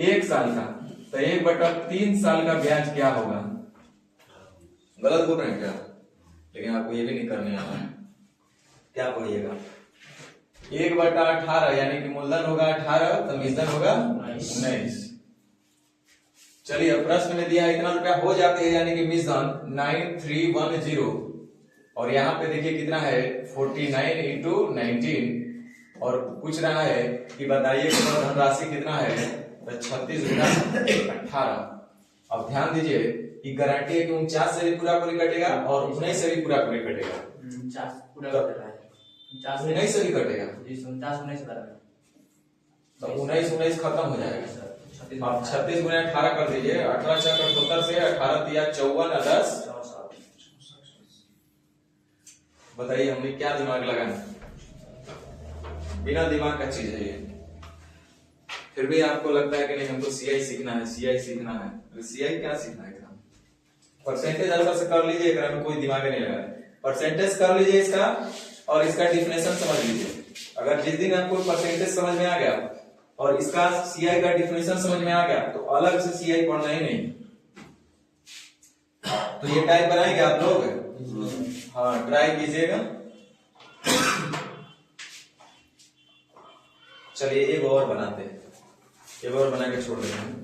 1 साल का। तो 1/3 साल का ब्याज क्या होगा? गलत बोल रहे हैं क्या? लेकिन आपको ये भी नहीं करने आना है। क्या पढ़िएगा? 1/18 यानी कि मूलधन होगा 18 तो निधन होगा 19। चलिए अब प्रश्न में दिया है इतना रुपया हो जाते हैं, यानी कि मिशन 9310। और यहाँ पे देखिए कितना है 49 × 19 और पूछ रहा है कि बताइए धनराशि कितना है? तो 36 × 18। अब ध्यान दीजिए कि गारंटी है कि 49 से भी पूरा पूरी कटेगा और 19 से भी पूरा पूरी कटेगा। 49 पूरा कटेगा, 19 से भी कटेगा, 49 बराबर, तो 19 खत्म हो जाएगा। आप 36 × 18 कर दीजिए। 18 × 78 से 18 दिया 54 और 10। बताइए हमने क्या दिमाग लगाना? बिना दिमाग का चीज है ये। फिर भी आपको लगता है कि नहीं हमको सीआई सीखना है, सीआई सीखना है। सीआई क्या सीखना है? परसेंटेज अलग से कर लीजिए, में कोई दिमाग नहीं लगा। परसेंटेज कर लीजिए इसका और इसका डिफिनेशन समझ लीजिए। अगर जिस दिन आपको परसेंटेज समझ में आ गया और इसका सीआई का डिफिनेशन समझ में आ गया तो अलग से सीआई पढ़ना ही नहीं। तो ये टाइप बनाएंगे आप लोग? हाँ, ट्राई कीजिएगा। चलिए एक और बनाते हैं, एक और बना के छोड़ देते हैं।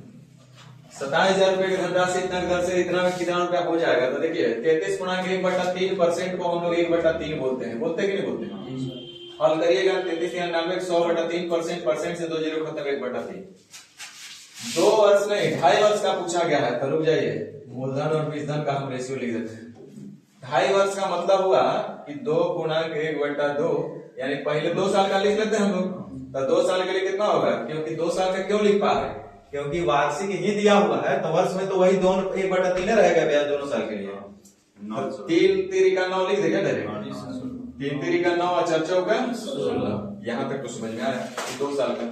27,000 रुपए की धनराशि इतना दर से इतना में कितना रुपया हो जाएगा? तो देखिए 33.1/3% को हम लोग 1/3 बोलते हैं। बोलते कि नहीं बोलते? हल करिएगा। 33 या 90 100/3%, परसेंट से 2 जीरो खत्म 1/3। 2 वर्ष नहीं 2.5 वर्ष का पूछा गया है, तो रुक जाइए, मूलधन और बीजधन का हम रेशियो लिख देते हैं। 2.5 वर्ष का मतलब हुआ कि 2 × 1/2, यानी पहले 2 साल का लिख लेते हैं हम लोग, तो 2 साल के लिए कितना होगा, क्योंकि 2 साल का क्यों लिख पा रहे हैं, क्योंकि वार्षिक ही दिया हुआ है, तो वर्ष में तो वही दोनों 1/3 रहेगा ब्याज दोनों साल के लिए। 3 × 9 लिख देगा डायरेक्ट, 3 × 9 और 4 × 16। यहाँ तक तो समझ में आया। 2 साल का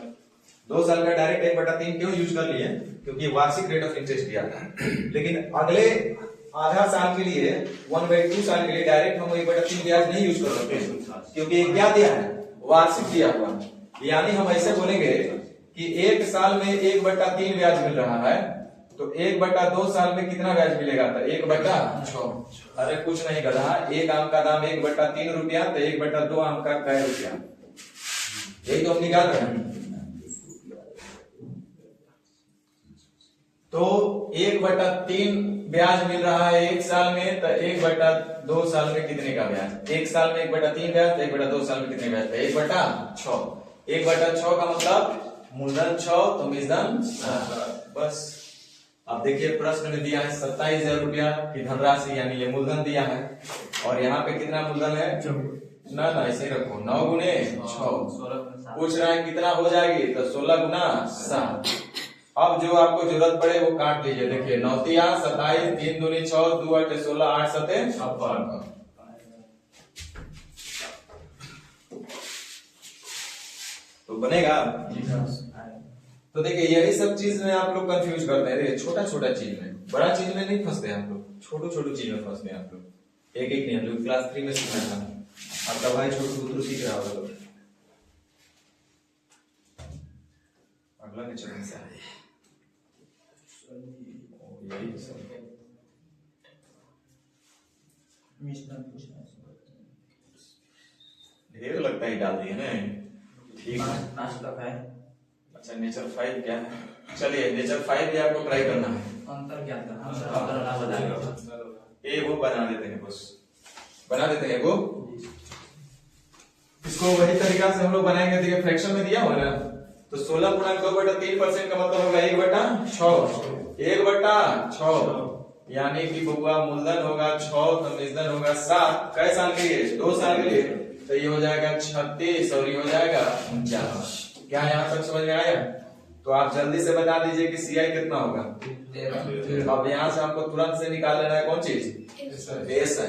2 साल का डायरेक्ट 1/3 क्यों यूज कर लिए, क्योंकि वार्षिक रेट ऑफ इंटरेस्ट दिया था। लेकिन अगले आधा साल के लिए 1/2 साल के लिए डायरेक्ट हम 1/3 ब्याज नहीं यूज कर सकते, क्योंकि क्या दिया है, वार्षिक दिया हुआ। यानी हम ऐसे बोलेंगे कि 1 साल में 1/3 ब्याज मिल रहा है, तो 1/2 साल में कितना ब्याज मिलेगा, तो 1/6। अरे कुछ नहीं गधा, एक आम का दाम 1/3 रुपया, तो 1/2 आम का कै रुपया, यही तो हम निकाल रहे हैं। तो 1/3 ब्याज मिल रहा है 1 साल में, तो 1/2 साल में कितने का ब्याज, 1 साल में 1/3 ब्याज, तो 1/2 साल में कितने ब्याज, 1/6। 1/6 का मतलब मूलधन 6 तो बीजधन 7। बस अब देखिए प्रश्न में दिया है 27,000 रुपया की धनराशि, यानी ये मूलधन दिया है, और यहाँ पे कितना मूलधन है, ना ऐसे ही रखो, 9 × 6 पूछ रहा है कितना हो जाएगी, तो 16 × 7। अब जो आपको जरूरत पड़े वो काट लीजिए। देखिए 9 × 27, 3 दूनी 6, 2 × 8 16, 8 × 7 56। तो बनेगा। तो देखिए यही सब चीज में आप लोग कंफ्यूज करते हैं, छोटा छोटा चीज में, बड़ा चीज में नहीं फंसते आप लोग, छोटू छोटू चीज में फंसते हैं आप लोग। एक एक नहीं, हम लोग क्लास 3 में सीखना था, आपका भाई छोटू बुतरू सीख रहा होगा। अगला नेचर में से यही सब ढेर लगता ही डाल दिए ना, ठीक है। अच्छा नेचर 5 क्या है, चलिए नेचर 5 भी आपको ट्राई करना है। अंतर क्या था, ए वो बना देते हैं, बस बना देते हैं वो। इसको वही तरीका से हम लोग बनाएंगे। देखिए फ्रैक्शन में दिया हुआ ना, तो 16.2/3% का मतलब होगा 1/6। 1/6 यानी कि बउआ मूलधन होगा 6, तो बीजधन होगा 7। कै साल के लिए, 2 साल के लिए, तो ये हो जाएगा 36 और ये हो जाएगा 49। क्या यहाँ तक समझ में आया? तो आप जल्दी से बता दीजिए कि सीआई कितना होगा। अब यहाँ से हमको तुरंत से निकाल लेना है कौन चीज, एसआई।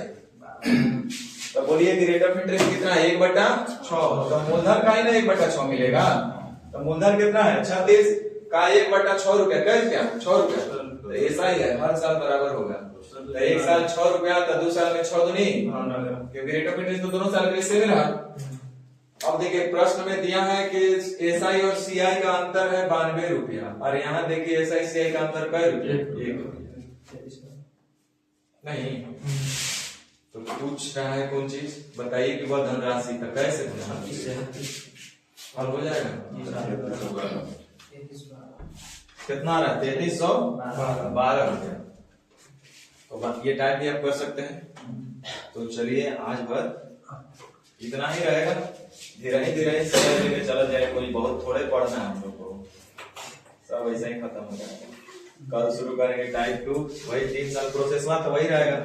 तो बोलिए कि रेट ऑफ इंटरेस्ट कितना है, 1/6। तो मूलधन का ही ना 1/6 मिलेगा, तो मूलधन कितना है 36 का 1/6 रुपया, कैसे क्या 6 रुपया, तो ऐसा ही है, हर साल बराबर होगा। तो 1 साल 6 रुपया, तो 2 साल में 6 दूनी, क्योंकि रेट ऑफ इंटरेस्ट तो दोनों साल के लिए सेम रहा। अब देखिए प्रश्न में दिया है कि एसआई और सीआई का अंतर है 92 रुपया, और यहाँ देखिए एसआई सीआई का अंतर कै रुपया, 1 रुपया नहीं। तो पूछ रहा है कौन चीज, बताइए कि वह धनराशि का कैसे हल हो जाएगा। कितना रहा, 3312 रुपया। तो ये टाइप भी आप कर सकते हैं। तो चलिए आज भर इतना ही रहेगा, धीरे धीरे समय लेके चला जाए, कोई बहुत थोड़े पढ़ना है हम लोग को, सब ऐसा ही खत्म हो जाएगा। कल शुरू करेंगे टाइप 2, वही 3 साल प्रोसेस हुआ तो वही रहेगा।